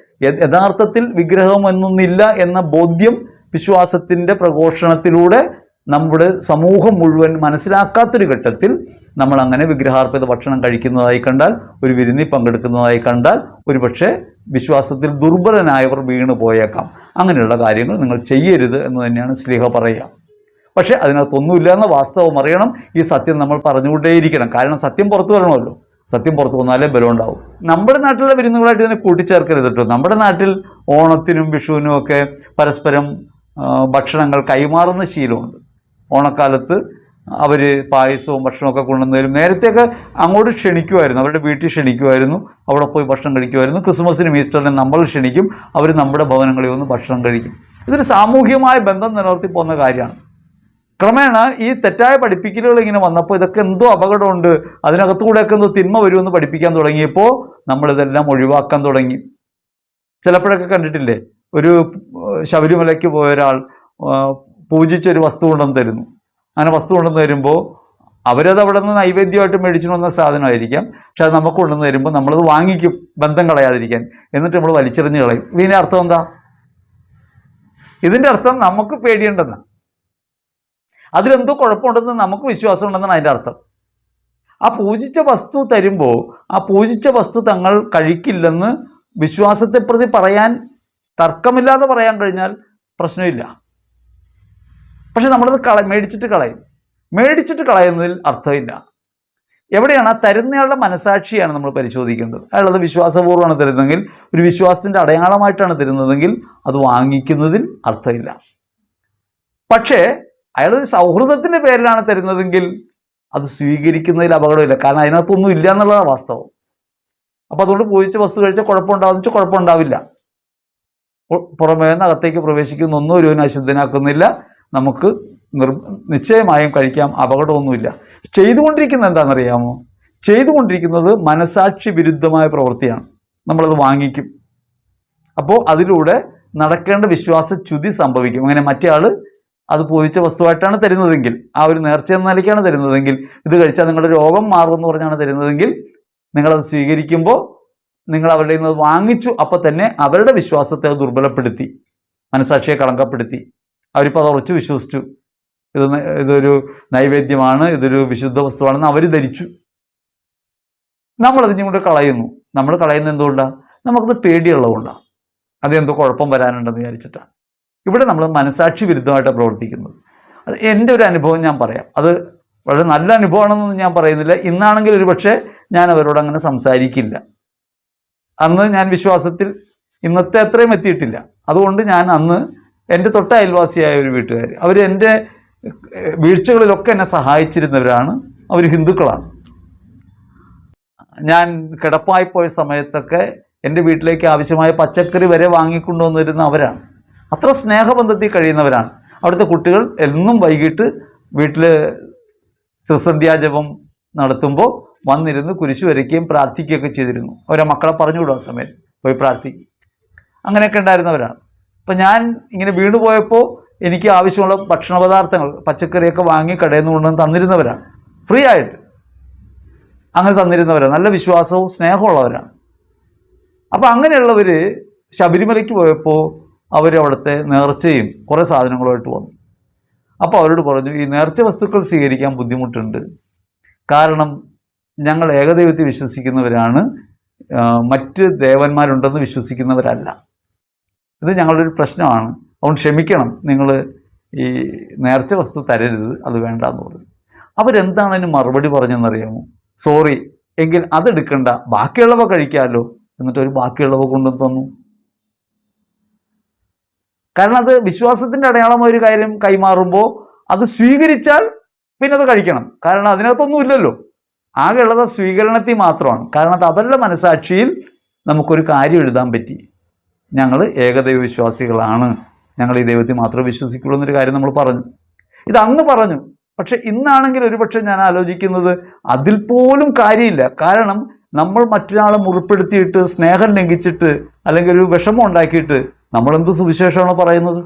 യഥാർത്ഥത്തിൽ വിഗ്രഹം എന്നൊന്നില്ല എന്ന ബോധ്യം വിശ്വാസത്തിൻ്റെ പ്രഘോഷണത്തിലൂടെ നമ്മുടെ സമൂഹം മുഴുവൻ മനസ്സിലാക്കാത്തൊരു ഘട്ടത്തിൽ നമ്മൾ അങ്ങനെ വിഗ്രഹാർപ്പിത ഭക്ഷണം കഴിക്കുന്നതായി കണ്ടാൽ, ഒരു വിരുന്നിൽ പങ്കെടുക്കുന്നതായി കണ്ടാൽ, ഒരുപക്ഷെ വിശ്വാസത്തിൽ ദുർബലനായവർ വീണു പോയേക്കാം. അങ്ങനെയുള്ള കാര്യങ്ങൾ നിങ്ങൾ ചെയ്യരുത് എന്ന് തന്നെയാണ് ശ്ലീഹ പറയുക. പക്ഷേ അതിനകത്തൊന്നുമില്ല എന്ന വാസ്തവം അറിയണം. ഈ സത്യം നമ്മൾ പറഞ്ഞുകൊണ്ടേയിരിക്കണം. കാരണം സത്യം പുറത്തു വരണമല്ലോ. സത്യം പുറത്തു വന്നാലേ ബലം ഉണ്ടാവും. നമ്മുടെ നാട്ടിലെ വിരുന്നുകളായിട്ട് ഇതിനെ കൂട്ടിച്ചേർക്കരുത് കേട്ടോ. നമ്മുടെ നാട്ടിൽ ഓണത്തിനും വിഷുവിനും ഒക്കെ പരസ്പരം ഭക്ഷണങ്ങൾ കൈമാറുന്ന ശീലമുണ്ട്. ഓണക്കാലത്ത് അവർ പായസവും ഭക്ഷണമൊക്കെ കൊണ്ടുവന്നവരും നേരത്തെയൊക്കെ അങ്ങോട്ട് ക്ഷണിക്കുമായിരുന്നു, അവരുടെ വീട്ടിൽ ക്ഷണിക്കുമായിരുന്നു, അവിടെ പോയി ഭക്ഷണം കഴിക്കുമായിരുന്നു. ക്രിസ്മസിനും ഈസ്റ്ററിനും നമ്മൾ ക്ഷണിക്കും, അവർ നമ്മുടെ ഭവനങ്ങളിൽ വന്ന് ഭക്ഷണം കഴിക്കും. ഇതൊരു സാമൂഹികമായ ബന്ധം നിലനിർത്തി പോകുന്ന കാര്യമാണ്. ക്രമേണ ഈ തെറ്റായ പഠിപ്പിക്കലുകൾ ഇങ്ങനെ വന്നപ്പോൾ ഇതൊക്കെ എന്തോ അപകടമുണ്ട്, അതിനകത്തുകൂടെയൊക്കെ എന്തോ തിന്മ വരുമെന്ന് പഠിപ്പിക്കാൻ തുടങ്ങിയപ്പോൾ നമ്മളിതെല്ലാം ഒഴിവാക്കാൻ തുടങ്ങി. ചിലപ്പോഴൊക്കെ കണ്ടിട്ടില്ലേ, ഒരു ശബരിമലയ്ക്ക് പോയ ഒരാൾ പൂജിച്ചൊരു വസ്തു കൊണ്ടുവന്ന് തരുന്നു. അങ്ങനെ വസ്തു കൊണ്ടുവന്ന് തരുമ്പോൾ അവരത് അവിടെ നിന്ന് നൈവേദ്യമായിട്ട് മേടിച്ചു വന്ന സാധനമായിരിക്കാം. പക്ഷെ അത് നമുക്ക് കൊണ്ടുവന്ന് തരുമ്പോൾ നമ്മളത് വാങ്ങിക്കും, ബന്ധം കളയാതിരിക്കാൻ. എന്നിട്ട് നമ്മൾ വലിച്ചെറിഞ്ഞ് കളയും. ഇതിൻ്റെ അർത്ഥം എന്താ? ഇതിൻ്റെ അർത്ഥം നമുക്ക് പേടിയുണ്ടെന്നാണ്, അതിലെന്തോ കുഴപ്പമുണ്ടെന്ന് നമുക്ക് വിശ്വാസം ഉണ്ടെന്നാണ് അതിൻ്റെ അർത്ഥം. ആ പൂജിച്ച വസ്തു തരുമ്പോൾ ആ പൂജിച്ച വസ്തു തങ്ങൾ കഴിക്കില്ലെന്ന് വിശ്വാസത്തെ പ്രതി പറയാൻ, തർക്കമില്ലാതെ പറയാൻ കഴിഞ്ഞാൽ പ്രശ്നമില്ല. പക്ഷെ നമ്മളത് മേടിച്ചിട്ട് കളയുന്നതിൽ അർത്ഥമില്ല. എവിടെയാണ്? തരുന്നയാളുടെ മനസാക്ഷിയാണ് നമ്മൾ പരിശോധിക്കേണ്ടത്. അയാളത് വിശ്വാസപൂർവ്വമാണ് തരുന്നതെങ്കിൽ, ഒരു വിശ്വാസത്തിൻ്റെ അടയാളമായിട്ടാണ് തരുന്നതെങ്കിൽ അത് വാങ്ങിക്കുന്നതിൽ അർത്ഥമില്ല. പക്ഷേ അയാളൊരു സൗഹൃദത്തിൻ്റെ പേരിലാണ് തരുന്നതെങ്കിൽ അത് സ്വീകരിക്കുന്നതിൽ അപകടമില്ല. കാരണം അതിനകത്തൊന്നും ഇല്ല എന്നുള്ളതാണ് വാസ്തവം. അപ്പോൾ അതുകൊണ്ട് പൂജിച്ച വസ്തു കഴിച്ചാൽ കുഴപ്പമുണ്ടാകുന്ന വെച്ചാൽ കുഴപ്പമുണ്ടാവില്ല. പുറമേ നിന്ന് അകത്തേക്ക് പ്രവേശിക്കുന്ന ഒന്നും ഒരുവനെ അശുദ്ധനാക്കുന്നില്ല. നമുക്ക് നിശ്ചയമായും കഴിക്കാം, അപകടമൊന്നുമില്ല. ചെയ്തുകൊണ്ടിരിക്കുന്നത് എന്താണെന്നറിയാമോ? ചെയ്തുകൊണ്ടിരിക്കുന്നത് മനസാക്ഷി വിരുദ്ധമായ പ്രവൃത്തിയാണ്. നമ്മളത് വാങ്ങിക്കും. അപ്പോൾ അതിലൂടെ നടക്കേണ്ട വിശ്വാസച്യുതി സംഭവിക്കും. അങ്ങനെ മറ്റേ ആൾ അത് പൂജിച്ച വസ്തുവായിട്ടാണ് തരുന്നതെങ്കിൽ, ആ ഒരു നേർച്ച എന്ന നിലയ്ക്കാണ് തരുന്നതെങ്കിൽ, ഇത് കഴിച്ചാൽ നിങ്ങളുടെ രോഗം മാറുമെന്ന് പറഞ്ഞാണ് തരുന്നതെങ്കിൽ, നിങ്ങളത് സ്വീകരിക്കുമ്പോൾ നിങ്ങൾ അവരുടെ നിന്ന് വാങ്ങിച്ചു. അപ്പോൾ തന്നെ അവരുടെ വിശ്വാസത്തെ അത് ദുർബലപ്പെടുത്തി, മനസാക്ഷിയെ കളങ്കപ്പെടുത്തി. അവരിപ്പോൾ അത് ഉറച്ചു വിശ്വസിച്ചു, ഇതൊരു നൈവേദ്യമാണ്, ഇതൊരു വിശുദ്ധ വസ്തുവാണെന്ന് അവർ ധരിച്ചു. നമ്മളതിനും കൊണ്ട് കളയുന്നു. നമ്മൾ കളയുന്നത് എന്തുകൊണ്ടാണ്? നമുക്കത് പേടിയുള്ളതുകൊണ്ടാണ്. അതെന്തോ കുഴപ്പം വരാനുണ്ടെന്ന് വിചാരിച്ചിട്ടാണ്. ഇവിടെ നമ്മൾ മനസാക്ഷി വിരുദ്ധമായിട്ടാണ് പ്രവർത്തിക്കുന്നത്. അത് എൻ്റെ ഒരു അനുഭവം ഞാൻ പറയാം. അത് വളരെ നല്ല അനുഭവമാണെന്നൊന്നും ഞാൻ പറയുന്നില്ല. ഇന്നാണെങ്കിൽ ഒരു പക്ഷേ ഞാൻ അവരോട് അങ്ങനെ സംസാരിക്കില്ല. അന്ന് ഞാൻ വിശ്വാസത്തിൽ ഇന്നത്തെ അത്രയും എത്തിയിട്ടില്ല. അതുകൊണ്ട് ഞാൻ അന്ന് എൻ്റെ തൊട്ട അയൽവാസിയായ ഒരു വീട്ടുകാർ, അവർ എൻ്റെ വീഴ്ചകളിലൊക്കെ എന്നെ സഹായിച്ചിരുന്നവരാണ്. അവർ ഹിന്ദുക്കളാണ്. ഞാൻ കിടപ്പായി പോയ സമയത്തൊക്കെ എൻ്റെ വീട്ടിലേക്ക് ആവശ്യമായ പച്ചക്കറി വരെ വാങ്ങിക്കൊണ്ടുവന്നിരുന്ന അവരാണ്. അത്ര സ്നേഹബന്ധത്തിൽ കഴിയുന്നവരാണ്. അവിടുത്തെ കുട്ടികൾ എന്നും വൈകിട്ട് വീട്ടിൽ ത്രിസന്ധ്യാജപം നടത്തുമ്പോൾ വന്നിരുന്ന് കുരിശു വരയ്ക്കുകയും പ്രാർത്ഥിക്കുകയൊക്കെ ചെയ്തിരുന്നു. അവരെ മക്കളെ പറഞ്ഞുവിടും ആ സമയത്ത് പോയി പ്രാർത്ഥിക്കും. അങ്ങനെയൊക്കെ ഉണ്ടായിരുന്നവരാണ്. അപ്പം ഞാൻ ഇങ്ങനെ വീണുപോയപ്പോൾ എനിക്ക് ആവശ്യമുള്ള ഭക്ഷണ പദാർത്ഥങ്ങൾ, പച്ചക്കറിയൊക്കെ വാങ്ങി കടയിൽ നിന്ന് കൊണ്ടുവന്ന് തന്നിരുന്നവരാണ്. ഫ്രീ ആയിട്ട് അങ്ങനെ തന്നിരുന്നവരാണ്. നല്ല വിശ്വാസവും സ്നേഹമുള്ളവരാണ്. അപ്പോൾ അങ്ങനെയുള്ളവർ ശബരിമലയ്ക്ക് പോയപ്പോൾ അവരവിടുത്തെ നേർച്ചയും കുറേ സാധനങ്ങളുമായിട്ട് വന്നു. അപ്പോൾ അവരോട് പറഞ്ഞു, ഈ നേർച്ച വസ്തുക്കൾ സ്വീകരിക്കാൻ ബുദ്ധിമുട്ടുണ്ട്. കാരണം ഞങ്ങൾ ഏകദൈവത്തിൽ വിശ്വസിക്കുന്നവരാണ്, മറ്റ് ദേവന്മാരുണ്ടെന്ന് വിശ്വസിക്കുന്നവരല്ല. ഇത് ഞങ്ങളുടെ ഒരു പ്രശ്നമാണ്. അതുകൊണ്ട് ക്ഷമിക്കണം, നിങ്ങൾ ഈ നേർച്ച വസ്തു തരരുത്, അത് വേണ്ടെന്ന് പറഞ്ഞു. അവരെന്താണ് അതിന് മറുപടി പറഞ്ഞെന്നറിയാമോ? സോറി എങ്കിൽ അതെടുക്കണ്ട, ബാക്കിയുള്ളവ കഴിക്കാമല്ലോ. എന്നിട്ട് ഒരു ബാക്കിയുള്ളവ കൊണ്ടു തന്നു. കാരണം അത് വിശ്വാസത്തിൻ്റെ അടയാളമായ ഒരു കാര്യം കൈമാറുമ്പോൾ അത് സ്വീകരിച്ചാൽ പിന്നെ അത് കഴിക്കണം. കാരണം അതിനകത്തൊന്നും ഇല്ലല്ലോ, ആകെ ഉള്ളത് സ്വീകരണത്തിൽ മാത്രമാണ്. കാരണം അത് അവരുടെ മനസാക്ഷിയിൽ നമുക്കൊരു കാര്യം എഴുതാൻ പറ്റി, ഞങ്ങൾ ഏകദൈവ വിശ്വാസികളാണ്, ഞങ്ങൾ ഈ ദൈവത്തിൽ മാത്രമേ വിശ്വസിക്കുള്ളൂ എന്നൊരു കാര്യം നമ്മൾ പറഞ്ഞു. ഇത് അന്ന് പറഞ്ഞു. പക്ഷെ ഇന്നാണെങ്കിൽ ഒരുപക്ഷെ ഞാൻ ആലോചിക്കുന്നത് അതിൽ പോലും കാര്യമില്ല. കാരണം നമ്മൾ മറ്റൊരാളെ മുറിപ്പെടുത്തിയിട്ട്, സ്നേഹം ലംഘിച്ചിട്ട്, അല്ലെങ്കിൽ ഒരു വിഷമം ഉണ്ടാക്കിയിട്ട് നമ്മളെന്ത് സുവിശേഷമാണോ പറയുന്നത്?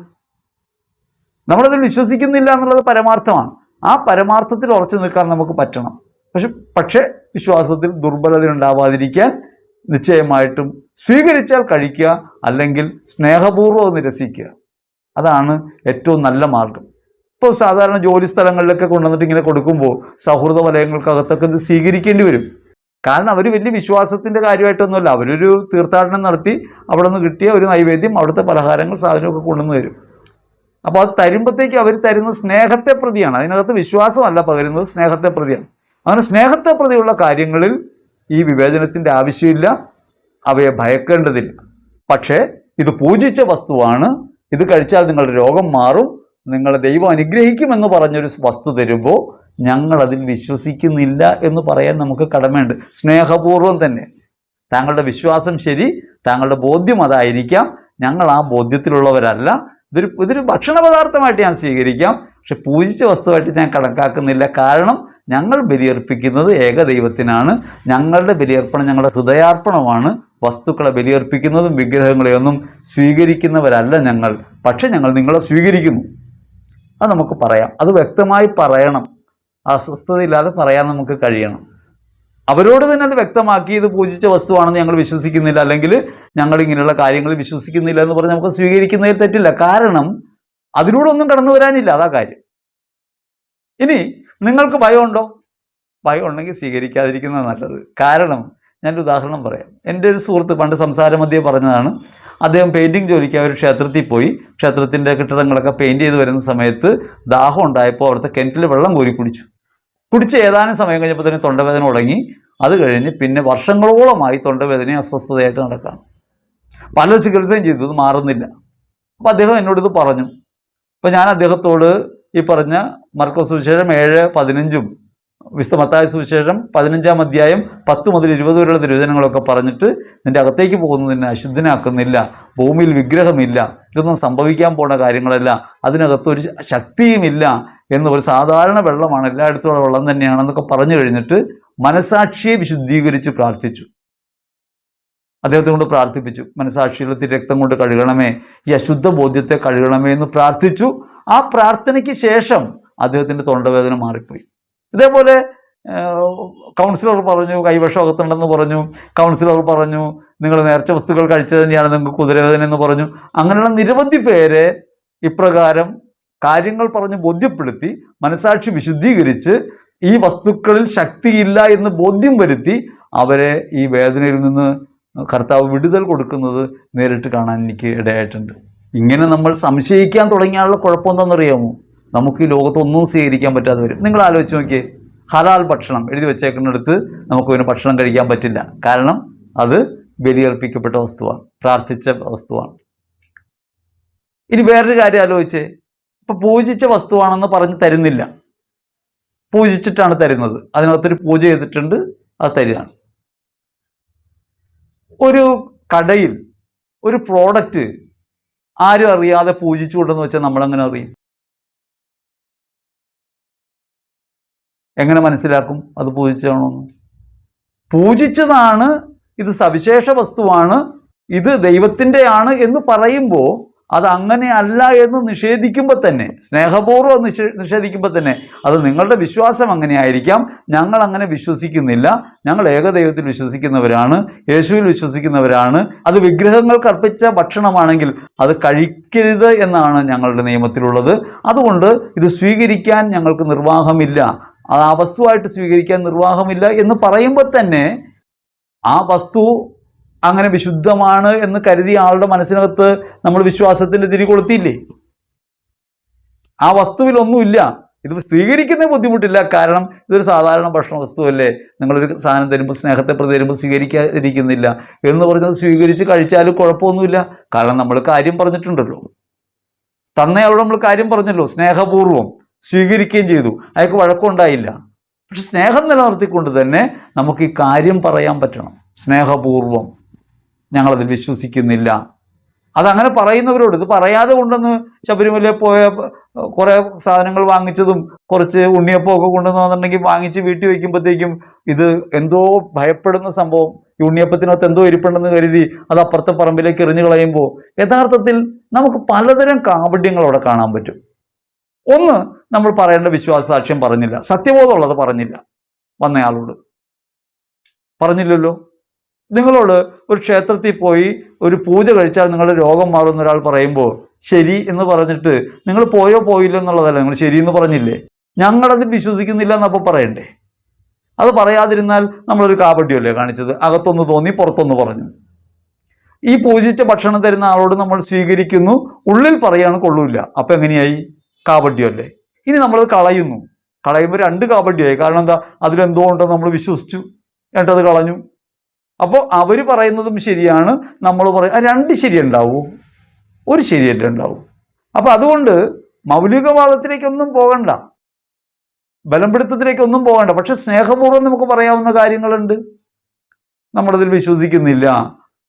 നമ്മളതിൽ വിശ്വസിക്കുന്നില്ല എന്നുള്ളത് പരമാർത്ഥമാണ്. ആ പരമാർത്ഥത്തിൽ ഉറച്ചു നിൽക്കാൻ നമുക്ക് പറ്റണം. പക്ഷേ വിശ്വാസത്തിൽ ദുർബലത ഉണ്ടാവാതിരിക്കാൻ നിശ്ചയമായിട്ടും സ്വീകരിച്ചാൽ കഴിക്കുക, അല്ലെങ്കിൽ സ്നേഹപൂർവ്വം നിരസിക്കുക. അതാണ് ഏറ്റവും നല്ല മാർഗം. ഇപ്പോൾ സാധാരണ ജോലി സ്ഥലങ്ങളിലൊക്കെ കൊണ്ടുവന്നിട്ട് ഇങ്ങനെ കൊടുക്കുമ്പോൾ സൗഹൃദ വലയങ്ങൾക്കകത്തൊക്കെ ഇത് സ്വീകരിക്കേണ്ടി വരും. കാരണം അവർ വലിയ വിശ്വാസത്തിൻ്റെ കാര്യമായിട്ടൊന്നുമല്ല, അവരൊരു തീർത്ഥാടനം നടത്തി അവിടെ നിന്ന് കിട്ടിയ ഒരു നൈവേദ്യം, അവിടുത്തെ പലഹാരങ്ങൾ, സാധനമൊക്കെ കൊണ്ടുവന്ന് തരും. അപ്പോൾ അത് തരുമ്പോഴത്തേക്ക് അവർ തരുന്ന സ്നേഹത്തെ പ്രതിയാണ്. അതിനകത്ത് വിശ്വാസമല്ല പകരുന്നത്, സ്നേഹത്തെ പ്രതിയാണ്. അങ്ങനെ സ്നേഹത്തെ പ്രതിയുള്ള കാര്യങ്ങളിൽ ഈ വിവേചനത്തിൻ്റെ ആവശ്യമില്ല, അവയെ ഭയക്കേണ്ടതില്ല. പക്ഷേ ഇത് പൂജിച്ച വസ്തുവാണ്, ഇത് കഴിച്ചാൽ നിങ്ങളുടെ രോഗം മാറും, നിങ്ങളെ ദൈവം അനുഗ്രഹിക്കുമെന്ന് പറഞ്ഞൊരു വസ്തു തരുമ്പോൾ ഞങ്ങളതിൽ വിശ്വസിക്കുന്നില്ല എന്ന് പറയാൻ നമുക്ക് കടമയുണ്ട്. സ്നേഹപൂർവ്വം തന്നെ, താങ്കളുടെ വിശ്വാസം ശരി, താങ്കളുടെ ബോധ്യം അതായിരിക്കാം, ഞങ്ങൾ ആ ബോധ്യത്തിലുള്ളവരല്ല, ഇതൊരു ഭക്ഷണ പദാർത്ഥമായിട്ട് ഞാൻ സ്വീകരിക്കാം, പക്ഷെ പൂജിച്ച വസ്തുവായിട്ട് ഞാൻ കണക്കാക്കുന്നില്ല. കാരണം ഞങ്ങൾ ബലിയർപ്പിക്കുന്നത് ഏകദൈവത്തിനാണ്. ഞങ്ങളുടെ ബലിയർപ്പണം ഞങ്ങളുടെ ഹൃദയാർപ്പണമാണ്. വസ്തുക്കളെ ബലിയർപ്പിക്കുന്നതും വിഗ്രഹങ്ങളെയൊന്നും സ്വീകരിക്കുന്നവരല്ല ഞങ്ങൾ. പക്ഷെ ഞങ്ങൾ നിങ്ങളെ സ്വീകരിക്കുന്നു. അത് നമുക്ക് പറയാം, അത് വ്യക്തമായി പറയണം, അസ്വസ്ഥതയില്ലാതെ പറയാൻ നമുക്ക് കഴിയണം. അവരോട് തന്നെ അത് വ്യക്തമാക്കി, ഇത് പൂജിച്ച വസ്തുവാണെന്ന് ഞങ്ങൾ വിശ്വസിക്കുന്നില്ല, അല്ലെങ്കിൽ ഞങ്ങൾ ഇങ്ങനെയുള്ള കാര്യങ്ങൾ വിശ്വസിക്കുന്നില്ല എന്ന് പറഞ്ഞ് നമുക്ക് സ്വീകരിക്കുന്നതിൽ തെറ്റില്ല. കാരണം അതിലൂടെ ഒന്നും കടന്നു വരാനില്ല, അതാ കാര്യം. ഇനി നിങ്ങൾക്ക് ഭയമുണ്ടോ? ഭയം ഉണ്ടെങ്കിൽ സ്വീകരിക്കാതിരിക്കുന്നത് നല്ലത്. കാരണം ഞാനൊരു ഉദാഹരണം പറയാം. എൻ്റെ ഒരു സുഹൃത്ത് പണ്ട് സംസാരമധ്യേ പറഞ്ഞതാണ്. അദ്ദേഹം പെയിൻറ്റിങ് ജോലിക്ക് ഒരു ക്ഷേത്രത്തിൽ പോയി, ക്ഷേത്രത്തിൻ്റെ കെട്ടിടങ്ങളൊക്കെ പെയിൻറ്റ് ചെയ്ത് വരുന്ന സമയത്ത് ദാഹം ഉണ്ടായപ്പോൾ അവിടുത്തെ കിണറ്റിൽ വെള്ളം കോരി കുടിച്ച് ഏതാനും സമയം കഴിഞ്ഞപ്പോൾ തന്നെ തൊണ്ടവേദന തുടങ്ങി. അത് കഴിഞ്ഞ് പിന്നെ വർഷങ്ങളോളമായി തൊണ്ടവേദനയും അസ്വസ്ഥതയായിട്ട് നടക്കുകയാണ്. പല ചികിത്സയും ചെയ്തു, ഇത് മാറുന്നില്ല. അപ്പോൾ അദ്ദേഹം എന്നോടിത് പറഞ്ഞു. അപ്പോൾ ഞാൻ അദ്ദേഹത്തോട് ഈ പറഞ്ഞ മർക്കോസ് സുവിശേഷം 7:15 വിശുദ്ധ മത്തായി സുവിശേഷം 15-ാം അധ്യായം 10 മുതൽ 20 വരെയുള്ള തിരുവചനങ്ങളൊക്കെ പറഞ്ഞിട്ട്, നിന്റെ അകത്തേക്ക് പോകുന്നതിനെ അശുദ്ധനാക്കുന്നില്ല, ഭൂമിയിൽ വിഗ്രഹമില്ല, ഇതൊന്നും സംഭവിക്കാൻ പോണ കാര്യങ്ങളല്ല, അതിനകത്തൊരു ശക്തിയുമില്ല എന്ന്, ഒരു സാധാരണ വെള്ളമാണ്, എല്ലായിടത്തുള്ള വെള്ളം തന്നെയാണെന്നൊക്കെ പറഞ്ഞു കഴിഞ്ഞിട്ട് മനസാക്ഷിയെ വിശുദ്ധീകരിച്ച് പ്രാർത്ഥിച്ചു. അദ്ദേഹത്തെ കൊണ്ട് പ്രാർത്ഥിപ്പിച്ചു, മനസാക്ഷിയിലെ രക്തം കൊണ്ട് കഴുകണമേ, ഈ അശുദ്ധ ബോധ്യത്തെ കഴുകണമേ എന്ന് പ്രാർത്ഥിച്ചു. ആ പ്രാർത്ഥനയ്ക്ക് ശേഷം അദ്ദേഹത്തിൻ്റെ തൊണ്ടവേദന മാറിപ്പോയി. ഇതേപോലെ കൗൺസിലർ പറഞ്ഞു കൈവശം അകത്തുണ്ടെന്ന് പറഞ്ഞു, കൗൺസിലർ പറഞ്ഞു നിങ്ങൾ നേർച്ച വസ്തുക്കൾ കഴിച്ചത് തന്നെയാണ് നിങ്ങൾക്ക് കുതിരവേദന എന്ന് പറഞ്ഞു. അങ്ങനെയുള്ള നിരവധി പേരെ ഇപ്രകാരം കാര്യങ്ങൾ പറഞ്ഞ് ബോധ്യപ്പെടുത്തി, മനസാക്ഷി വിശുദ്ധീകരിച്ച്, ഈ വസ്തുക്കളിൽ ശക്തിയില്ല എന്ന് ബോധ്യം വരുത്തി അവരെ ഈ വേദനയിൽ നിന്ന് കർത്താവ് വിടുതൽ കൊടുക്കുന്നത് നേരിട്ട് കാണാൻ എനിക്ക് ഇടയായിട്ടുണ്ട്. ഇങ്ങനെ നമ്മൾ സംശയിക്കാൻ തുടങ്ങിയാലുള്ള കുഴപ്പമെന്താണെന്നറിയാമോ? നമുക്ക് ഈ ലോകത്തൊന്നും സ്വീകരിക്കാൻ പറ്റാതെ വരും. നിങ്ങൾ ആലോചിച്ച് നോക്കിയേ, ഹലാൽ ഭക്ഷണം എഴുതി വെച്ചേക്കുന്നിടത്ത് നമുക്ക് പിന്നെ ഭക്ഷണം കഴിക്കാൻ പറ്റില്ല. കാരണം അത് ബലിയർപ്പിക്കപ്പെട്ട വസ്തുവാണ്, പ്രാർത്ഥിച്ച വസ്തുവാണ്. ഇനി വേറൊരു കാര്യം ആലോചിച്ചേ, ഇപ്പം പൂജിച്ച വസ്തുവാണെന്ന് പറഞ്ഞ് തരുന്നില്ല, പൂജിച്ചിട്ടാണ് തരുന്നത്, അതിനകത്തൊരു പൂജ ചെയ്തിട്ടുണ്ട്, അത് തരികയാണ്. ഒരു കടയിൽ ഒരു പ്രോഡക്റ്റ് ആരും അറിയാതെ പൂജിച്ചു കൊണ്ടെന്ന് വെച്ചാൽ നമ്മളെങ്ങനെ അറിയും? എങ്ങനെ മനസ്സിലാക്കും അത് പൂജിച്ചതാണോന്ന്? പൂജിച്ചതാണ്, ഇത് സവിശേഷ വസ്തുവാണ്, ഇത് ദൈവത്തിൻ്റെയാണ് എന്ന് പറയുമ്പോൾ അത് അങ്ങനെയല്ല എന്ന് നിഷേധിക്കുമ്പോൾ തന്നെ, സ്നേഹപൂർവ്വം നിഷേധിക്കുമ്പോൾ തന്നെ, അത് നിങ്ങളുടെ വിശ്വാസം അങ്ങനെയായിരിക്കാം, ഞങ്ങൾ അങ്ങനെ വിശ്വസിക്കുന്നില്ല, ഞങ്ങൾ ഏകദൈവത്തിൽ വിശ്വസിക്കുന്നവരാണ്, യേശുവിൽ വിശ്വസിക്കുന്നവരാണ്, അത് വിഗ്രഹങ്ങൾക്ക് അർപ്പിച്ച ഭക്ഷണമാണെങ്കിൽ അത് കഴിക്കരുത് എന്നാണ് ഞങ്ങളുടെ നിയമത്തിലുള്ളത്, അതുകൊണ്ട് ഇത് സ്വീകരിക്കാൻ ഞങ്ങൾക്ക് നിർവാഹമില്ല, ആ വസ്തുവായിട്ട് സ്വീകരിക്കാൻ നിർവാഹമില്ല എന്ന് പറയുമ്പോൾ തന്നെ ആ വസ്തു അങ്ങനെ വിശുദ്ധമാണ് എന്ന് കരുതിയ ആളുടെ മനസ്സിനകത്ത് നമ്മൾ വിശ്വാസത്തിൻ്റെ തിരി കൊളുത്തിയില്ലേ? ആ വസ്തുവിലൊന്നുമില്ല. ഇത് സ്വീകരിക്കുന്ന ബുദ്ധിമുട്ടില്ല, കാരണം ഇതൊരു സാധാരണ ഭക്ഷണ വസ്തുവല്ലേ. നിങ്ങളൊരു സാധനം തരുമ്പോൾ, സ്നേഹത്തെ പ്രതി തരുമ്പോൾ സ്വീകരിക്കാതിരിക്കുന്നില്ല എന്ന് പറഞ്ഞത് സ്വീകരിച്ച് കഴിച്ചാലും കുഴപ്പമൊന്നുമില്ല. കാരണം നമ്മൾ കാര്യം പറഞ്ഞിട്ടുണ്ടല്ലോ, തന്നയാളോട് നമ്മൾ കാര്യം പറഞ്ഞല്ലോ, സ്നേഹപൂർവ്വം സ്വീകരിക്കുകയും ചെയ്തു, അയാൾക്ക് വഴക്കമുണ്ടായില്ല. പക്ഷെ സ്നേഹം നിലനിർത്തിക്കൊണ്ട് തന്നെ നമുക്ക് ഈ കാര്യം പറയാൻ പറ്റണം. സ്നേഹപൂർവ്വം ഞങ്ങളതിൽ വിശ്വസിക്കുന്നില്ല. അതങ്ങനെ പറയുന്നവരോട്, ഇത് പറയാതെ കൊണ്ടുവന്ന് ശബരിമലയിൽ പോയ കുറേ സാധനങ്ങൾ വാങ്ങിച്ചതും കുറച്ച് ഉണ്ണിയപ്പമൊക്കെ കൊണ്ടുവന്നുണ്ടെങ്കിൽ വാങ്ങിച്ച് വീട്ടിൽ വയ്ക്കുമ്പോഴത്തേക്കും ഇത് എന്തോ ഭയപ്പെടുന്ന സംഭവം, ഈ ഉണ്ണിയപ്പത്തിനകത്ത് എന്തോ ഇരിപ്പുണ്ടെന്ന് കരുതി അത് അപ്പുറത്തെ പറമ്പിലേക്ക് എറിഞ്ഞു കളയുമ്പോൾ യഥാർത്ഥത്തിൽ നമുക്ക് പലതരം കാപട്യങ്ങൾ അവിടെ കാണാൻ പറ്റും. ഒന്ന്, നമ്മൾ പറയേണ്ട വിശ്വാസ സാക്ഷ്യം പറഞ്ഞില്ല, സത്യബോധമുള്ളത് പറഞ്ഞില്ല. വന്നയാളോട് പറഞ്ഞില്ലല്ലോ. നിങ്ങളോട് ഒരു ക്ഷേത്രത്തിൽ പോയി ഒരു പൂജ കഴിച്ചാൽ നിങ്ങളുടെ രോഗം മാറുന്ന ഒരാൾ പറയുമ്പോൾ ശരി എന്ന് പറഞ്ഞിട്ട് നിങ്ങൾ പോയോ പോയില്ലോ എന്നുള്ളതല്ല, നിങ്ങൾ ശരി എന്ന് പറഞ്ഞില്ലേ, ഞങ്ങളതിൽ വിശ്വസിക്കുന്നില്ല എന്നപ്പോൾ പറയണ്ടേ? അത് പറയാതിരുന്നാൽ നമ്മളൊരു കാപട്യമല്ലേ കാണിച്ചത്? അകത്തൊന്ന് തോന്നി പുറത്തൊന്ന് പറഞ്ഞു. ഈ പൂജിച്ച ഭക്ഷണം തരുന്ന ആളോട് നമ്മൾ സ്വീകരിക്കുന്നു, ഉള്ളിൽ പറയാണ് കൊള്ളൂല്ല, അപ്പം എങ്ങനെയായി? കാപട്യമല്ലേ. ഇനി നമ്മളത് കളയുമ്പോൾ രണ്ട് കാപട്യമായി. കാരണം എന്താ? അതിലെന്തോ ഉണ്ടെന്ന് നമ്മൾ വിശ്വസിച്ചു, എന്നിട്ടത് കളഞ്ഞു. അപ്പോൾ അവർ പറയുന്നതും ശരിയാണ്, നമ്മൾ പറയും. രണ്ട് ശരിയുണ്ടാവൂ? ഒരു ശരിയല്ലേ ഉണ്ടാവും. അപ്പം അതുകൊണ്ട് മൗലികവാദത്തിലേക്കൊന്നും പോകണ്ട, ബലംപിടുത്തത്തിലേക്കൊന്നും പോകണ്ട. പക്ഷെ സ്നേഹപൂർവ്വം നമുക്ക് പറയാവുന്ന കാര്യങ്ങളുണ്ട്. നമ്മളതിൽ വിശ്വസിക്കുന്നില്ല,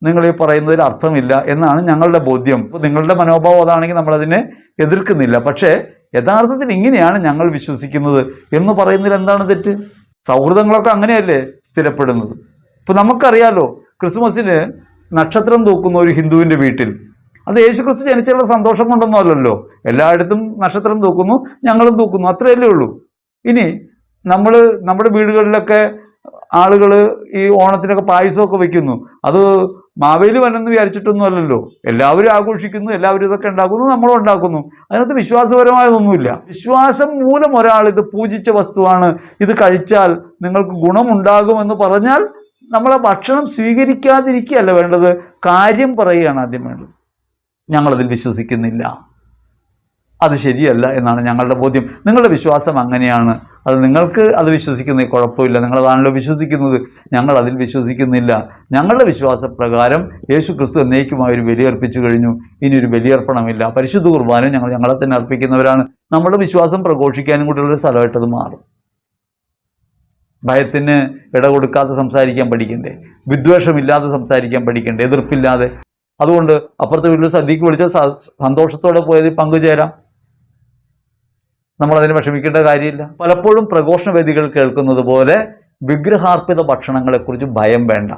നിങ്ങൾ ഈ പറയുന്നതിൽ അർത്ഥമില്ല എന്നാണ് ഞങ്ങളുടെ ബോധ്യം. അപ്പോൾ നിങ്ങളുടെ മനോഭാവം അതാണെങ്കിൽ നമ്മളതിനെ എതിർക്കുന്നില്ല. പക്ഷേ യഥാർത്ഥത്തിൽ ഇങ്ങനെയാണ് ഞങ്ങൾ വിശ്വസിക്കുന്നത് എന്ന് പറയുന്നതിൽ എന്താണ് തെറ്റ്? സൗഹൃദങ്ങളൊക്കെ അങ്ങനെയല്ലേ സ്ഥിരപ്പെടുന്നത്. ഇപ്പം നമുക്കറിയാലോ, ക്രിസ്മസിന് നക്ഷത്രം തൂക്കുന്ന ഒരു ഹിന്ദുവിൻ്റെ വീട്ടിൽ അത് യേശുക്രിസ്തു ജനിച്ചുള്ള സന്തോഷം കൊണ്ടൊന്നും അല്ലല്ലോ. എല്ലായിടത്തും നക്ഷത്രം തൂക്കുന്നു, ഞങ്ങളും തൂക്കുന്നു, അത്രയല്ലേ ഉള്ളൂ. ഇനി നമ്മുടെ വീടുകളിലൊക്കെ ആളുകൾ ഈ ഓണത്തിനൊക്കെ പായസമൊക്കെ വയ്ക്കുന്നു. അത് മാവേലി വന്നെന്ന് വിചാരിച്ചിട്ടൊന്നും അല്ലല്ലോ. എല്ലാവരും ആഘോഷിക്കുന്നു, എല്ലാവരും ഇതൊക്കെ ഉണ്ടാക്കുന്നു, നമ്മളും ഉണ്ടാക്കുന്നു. അതിനകത്ത് വിശ്വാസപരമായതൊന്നുമില്ല. വിശ്വാസം മൂലം ഒരാൾ ഇത് പൂജിച്ച വസ്തുവാണ്, ഇത് കഴിച്ചാൽ നിങ്ങൾക്ക് ഗുണമുണ്ടാകുമെന്ന് പറഞ്ഞാൽ നമ്മൾ ആ ഭക്ഷണം സ്വീകരിക്കാതിരിക്കുകയല്ല വേണ്ടത്, കാര്യം പറയുകയാണ് ആദ്യം വേണ്ടത്. ഞങ്ങളതിൽ വിശ്വസിക്കുന്നില്ല, അത് ശരിയല്ല എന്നാണ് ഞങ്ങളുടെ ബോധ്യം. നിങ്ങളുടെ വിശ്വാസം അങ്ങനെയാണ്, അത് നിങ്ങൾക്ക് അത് വിശ്വസിക്കുന്നതിൽ കുഴപ്പമില്ല, നിങ്ങളതാണല്ലോ വിശ്വസിക്കുന്നത്. ഞങ്ങൾ അതിൽ വിശ്വസിക്കുന്നില്ല. ഞങ്ങളുടെ വിശ്വാസപ്രകാരം യേശു ക്രിസ്തു എന്നേക്കുമായി ഒരു ബലിയർപ്പിച്ചു കഴിഞ്ഞു, ഇനി ഒരു ബലിയർപ്പണമില്ല. പരിശുദ്ധ കുർബാന ഞങ്ങളെ തന്നെ അർപ്പിക്കുന്നവരാണ്. നമ്മുടെ വിശ്വാസം പ്രഘോഷിക്കാനും കൂടിയുള്ളൊരു സ്ഥലമായിട്ടത് മാറും. ഭയത്തിന് ഇട കൊടുക്കാതെ സംസാരിക്കാൻ പഠിക്കണ്ടേ? വിദ്വേഷമില്ലാതെ സംസാരിക്കാൻ പഠിക്കണ്ടേ? എതിർപ്പില്ലാതെ. അതുകൊണ്ട് അപ്പുറത്തെ വീട്ടിൽ സദ്യക്ക് വിളിച്ച സന്തോഷത്തോടെ പോയതിൽ പങ്കുചേരാം. നമ്മളതിന് വിഷമിക്കേണ്ട കാര്യമില്ല. പലപ്പോഴും പ്രഘോഷവേദികൾ കേൾക്കുന്നത് പോലെ വിഗ്രഹാർപ്പിത ഭക്ഷണങ്ങളെക്കുറിച്ച് ഭയം വേണ്ട,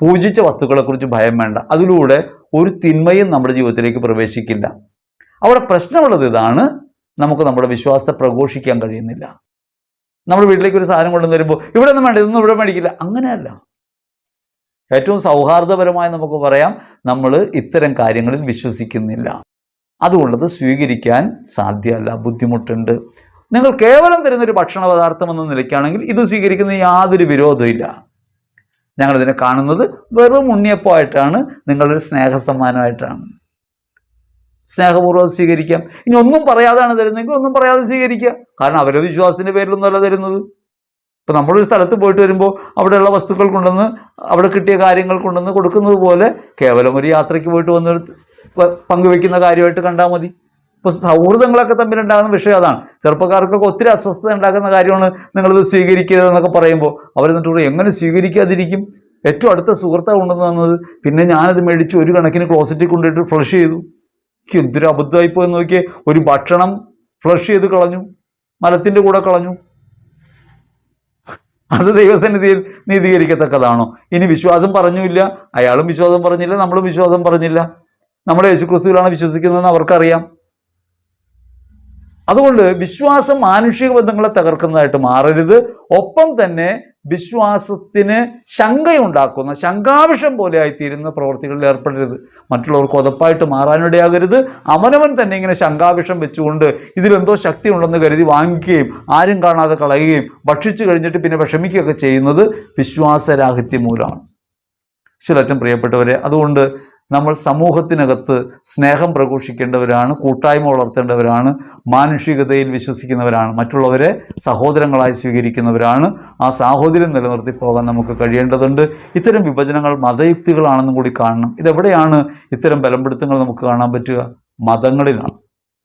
പൂജിച്ച വസ്തുക്കളെക്കുറിച്ച് ഭയം വേണ്ട. അതിലൂടെ ഒരു തിന്മയും നമ്മുടെ ജീവിതത്തിലേക്ക് പ്രവേശിക്കില്ല. അവിടെ പ്രശ്നമുള്ളത് ഇതാണ്, നമുക്ക് നമ്മുടെ വിശ്വാസത്തെ പ്രഘോഷിക്കാൻ കഴിയുന്നില്ല. നമ്മൾ വീട്ടിലേക്ക് ഒരു സാധനം കൊണ്ടു വരുമ്പോൾ ഇവിടെ ഒന്നും വേണ്ട, ഇതൊന്നും ഇവിടെ മേടിക്കില്ല, അങ്ങനെയല്ല. ഏറ്റവും സൗഹാർദ്ദപരമായി നമുക്ക് പറയാം, നമ്മൾ ഇത്തരം കാര്യങ്ങളിൽ വിശ്വസിക്കുന്നില്ല, അതുകൊണ്ടത് സ്വീകരിക്കാൻ സാധ്യമല്ല, ബുദ്ധിമുട്ടുണ്ട്. നിങ്ങൾ കേവലം തരുന്നൊരു ഭക്ഷണ പദാർത്ഥം എന്ന നിലയ്ക്കാണെങ്കിൽ ഇത് സ്വീകരിക്കുന്ന യാതൊരു വിരോധമില്ല. ഞങ്ങളിതിനെ കാണുന്നത് വെറും ഉണ്ണിയപ്പമായിട്ടാണ്, നിങ്ങളൊരു സ്നേഹസമ്മാനമായിട്ടാണ്. സ്നേഹപൂർവ്വം സ്വീകരിക്കാം. ഇനി ഒന്നും പറയാതാണ് തരുന്നതെങ്കിൽ ഒന്നും പറയാതെ സ്വീകരിക്കുക. കാരണം അവരുടെ വിശ്വാസത്തിൻ്റെ പേരിലൊന്നുമല്ല തരുന്നത്. ഇപ്പം നമ്മളൊരു സ്ഥലത്ത് പോയിട്ട് വരുമ്പോൾ അവിടെയുള്ള വസ്തുക്കൾ കൊണ്ടുവന്ന്, അവിടെ കിട്ടിയ കാര്യങ്ങൾ കൊണ്ടുവന്ന് കൊടുക്കുന്നത് പോലെ കേവലം ഒരു യാത്രയ്ക്ക് പോയിട്ട് വന്നെടുത്ത് പങ്കുവെക്കുന്ന കാര്യമായിട്ട് കണ്ടാൽ മതി. ഇപ്പോൾ സൗഹൃദങ്ങളൊക്കെ തമ്മിലുണ്ടാകുന്ന വിഷയം അതാണ്. ചെറുപ്പക്കാർക്കൊക്കെ ഒത്തിരി അസ്വസ്ഥത ഉണ്ടാക്കുന്ന കാര്യമാണ് നിങ്ങളിത് സ്വീകരിക്കരുതെന്നൊക്കെ പറയുമ്പോൾ അവരെന്നിട്ട് എങ്ങനെ സ്വീകരിക്കാതിരിക്കും? ഏറ്റവും അടുത്ത സുഹൃത്താണ് കൊണ്ടുവന്ന് തന്നത്, പിന്നെ ഞാനത് മേടിച്ച് ഒരു കണക്കിന് ക്ലോസറ്റിൽ കൊണ്ടുപോയിട്ട് ഫ്ലഷ് ചെയ്തു. എന്തൊരു അബദ്ധമായിപ്പോയി നോക്കിയേ, ഒരു ഭക്ഷണം ഫ്ലഷ് ചെയ്ത് കളഞ്ഞു, മലത്തിൻ്റെ കൂടെ കളഞ്ഞു. അത് ദൈവസന്നിധിയിൽ നീതീകരിക്കത്തക്കതാണോ? ഇനി വിശ്വാസം പറഞ്ഞില്ല, അയാളും വിശ്വാസം പറഞ്ഞില്ല, നമ്മളും വിശ്വാസം പറഞ്ഞില്ല. നമ്മൾ യേശുക്രിസ്തുവിലാണ് വിശ്വസിക്കുന്നതെന്ന് അവർക്കറിയാം. അതുകൊണ്ട് വിശ്വാസം മാനുഷിക ബന്ധങ്ങളെ തകർക്കുന്നതായിട്ട് മാറരുത്. ഒപ്പം തന്നെ വിശ്വാസത്തിന് ശങ്കയുണ്ടാക്കുന്ന, ശങ്കാവിഷം പോലെ ആയിത്തീരുന്ന പ്രവൃത്തികളിൽ ഏർപ്പെടരുത്. മറ്റുള്ളവർക്ക് ഉതപ്പായിട്ട് മാറാനിടയാകരുത്. അവനവൻ തന്നെ ഇങ്ങനെ ശങ്കാവിഷം വെച്ചുകൊണ്ട് ഇതിലെന്തോ ശക്തി ഉണ്ടെന്ന് കരുതി വാങ്ങിക്കുകയും ആരും കാണാതെ കളയുകയും ഭക്ഷിച്ചു കഴിഞ്ഞിട്ട് പിന്നെ വിഷമിക്കുകയൊക്കെ ചെയ്യുന്നത് വിശ്വാസരാഹിത്യം മൂലമാണ്. ഈശ്വരറ്റം പ്രിയപ്പെട്ടവരെ, അതുകൊണ്ട് നമ്മൾ സമൂഹത്തിനകത്ത് സ്നേഹം പ്രഘോഷിക്കേണ്ടവരാണ്, കൂട്ടായ്മ വളർത്തേണ്ടവരാണ്, മാനുഷികതയിൽ വിശ്വസിക്കുന്നവരാണ്, മറ്റുള്ളവരെ സഹോദരങ്ങളായി സ്വീകരിക്കുന്നവരാണ്. ആ സാഹോദര്യം നിലനിർത്തി പോകാൻ നമുക്ക് കഴിയേണ്ടതുണ്ട്. ഇത്തരം വിഭജനങ്ങൾ മതയുക്തികളാണെന്നും കൂടി കാണണം. ഇതെവിടെയാണ് ഇത്തരം ബലപ്പെടുത്തങ്ങൾ നമുക്ക് കാണാൻ പറ്റുക? മതങ്ങളിലാണ്.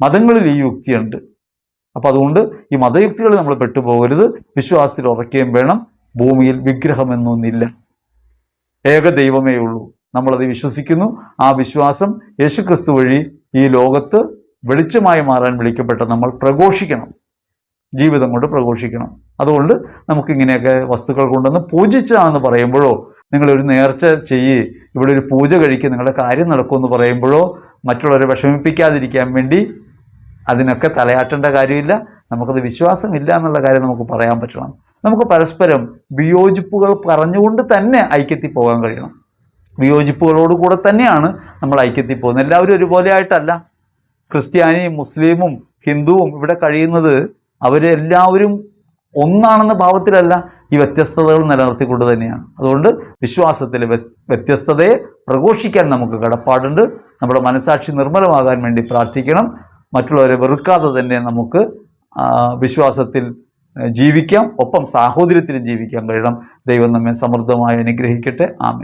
മതങ്ങളിൽ ഈ യുക്തിയുണ്ട്. അപ്പം അതുകൊണ്ട് ഈ മതയുക്തികളിൽ നമ്മൾ പെട്ടുപോകരുത്. വിശ്വാസത്തിൽ ഉറക്കുകയും വേണം. ഭൂമിയിൽ വിഗ്രഹമെന്നൊന്നില്ല, ഏക ദൈവമേ ഉള്ളൂ. നമ്മളത് വിശ്വസിക്കുന്നു. ആ വിശ്വാസം യേശുക്രിസ്തു വഴി ഈ ലോകത്ത് വെളിച്ചമായി മാറാൻ വിളിക്കപ്പെട്ട നമ്മൾ പ്രഘോഷിക്കണം, ജീവിതം കൊണ്ട് പ്രഘോഷിക്കണം. അതുകൊണ്ട് നമുക്കിങ്ങനെയൊക്കെ വസ്തുക്കൾ കൊണ്ടുവന്ന് പൂജിച്ചതാണെന്ന് പറയുമ്പോഴോ, നിങ്ങളൊരു നേർച്ച ചെയ്യ്, ഇവിടെ ഒരു പൂജ കഴിക്കുക, നിങ്ങളുടെ കാര്യം നടക്കുമെന്ന് പറയുമ്പോഴോ മറ്റുള്ളവരെ വിഷമിപ്പിക്കാതിരിക്കാൻ വേണ്ടി അതിനൊക്കെ തലയാട്ടേണ്ട കാര്യമില്ല. നമുക്കത് വിശ്വാസമില്ല എന്നുള്ള കാര്യം നമുക്ക് പറയാൻ പറ്റണം. നമുക്ക് പരസ്പരം വിയോജിപ്പുകൾ പറഞ്ഞുകൊണ്ട് തന്നെ ഐക്യത്തിൽ പോകാൻ കഴിയണം. വിയോജിപ്പുകളോട് കൂടെ തന്നെയാണ് നമ്മൾ ഐക്യത്തിൽ പോകുന്നത്. എല്ലാവരും ഒരുപോലെ ആയിട്ടല്ല. ക്രിസ്ത്യാനിയും മുസ്ലിമും ഹിന്ദുവും ഇവിടെ കഴിയുന്നത് അവരെല്ലാവരും ഒന്നാണെന്ന ഭാവത്തിലല്ല, ഈ വ്യത്യസ്തതകൾ നിലനിർത്തിക്കൊണ്ട് തന്നെയാണ്. അതുകൊണ്ട് വിശ്വാസത്തിലെ വ്യത്യസ്തതയെ പ്രഘോഷിക്കാൻ നമുക്ക് കടപ്പാടുണ്ട്. നമ്മുടെ മനസാക്ഷി നിർമ്മലമാകാൻ വേണ്ടി പ്രാർത്ഥിക്കണം. മറ്റുള്ളവരെ വെറുക്കാതെ തന്നെ നമുക്ക് വിശ്വാസത്തിൽ ജീവിക്കാം, ഒപ്പം സാഹോദര്യത്തിലും ജീവിക്കാൻ കഴിയണം. ദൈവം നമ്മെ സമൃദ്ധമായി അനുഗ്രഹിക്കട്ടെ. ആമേൻ.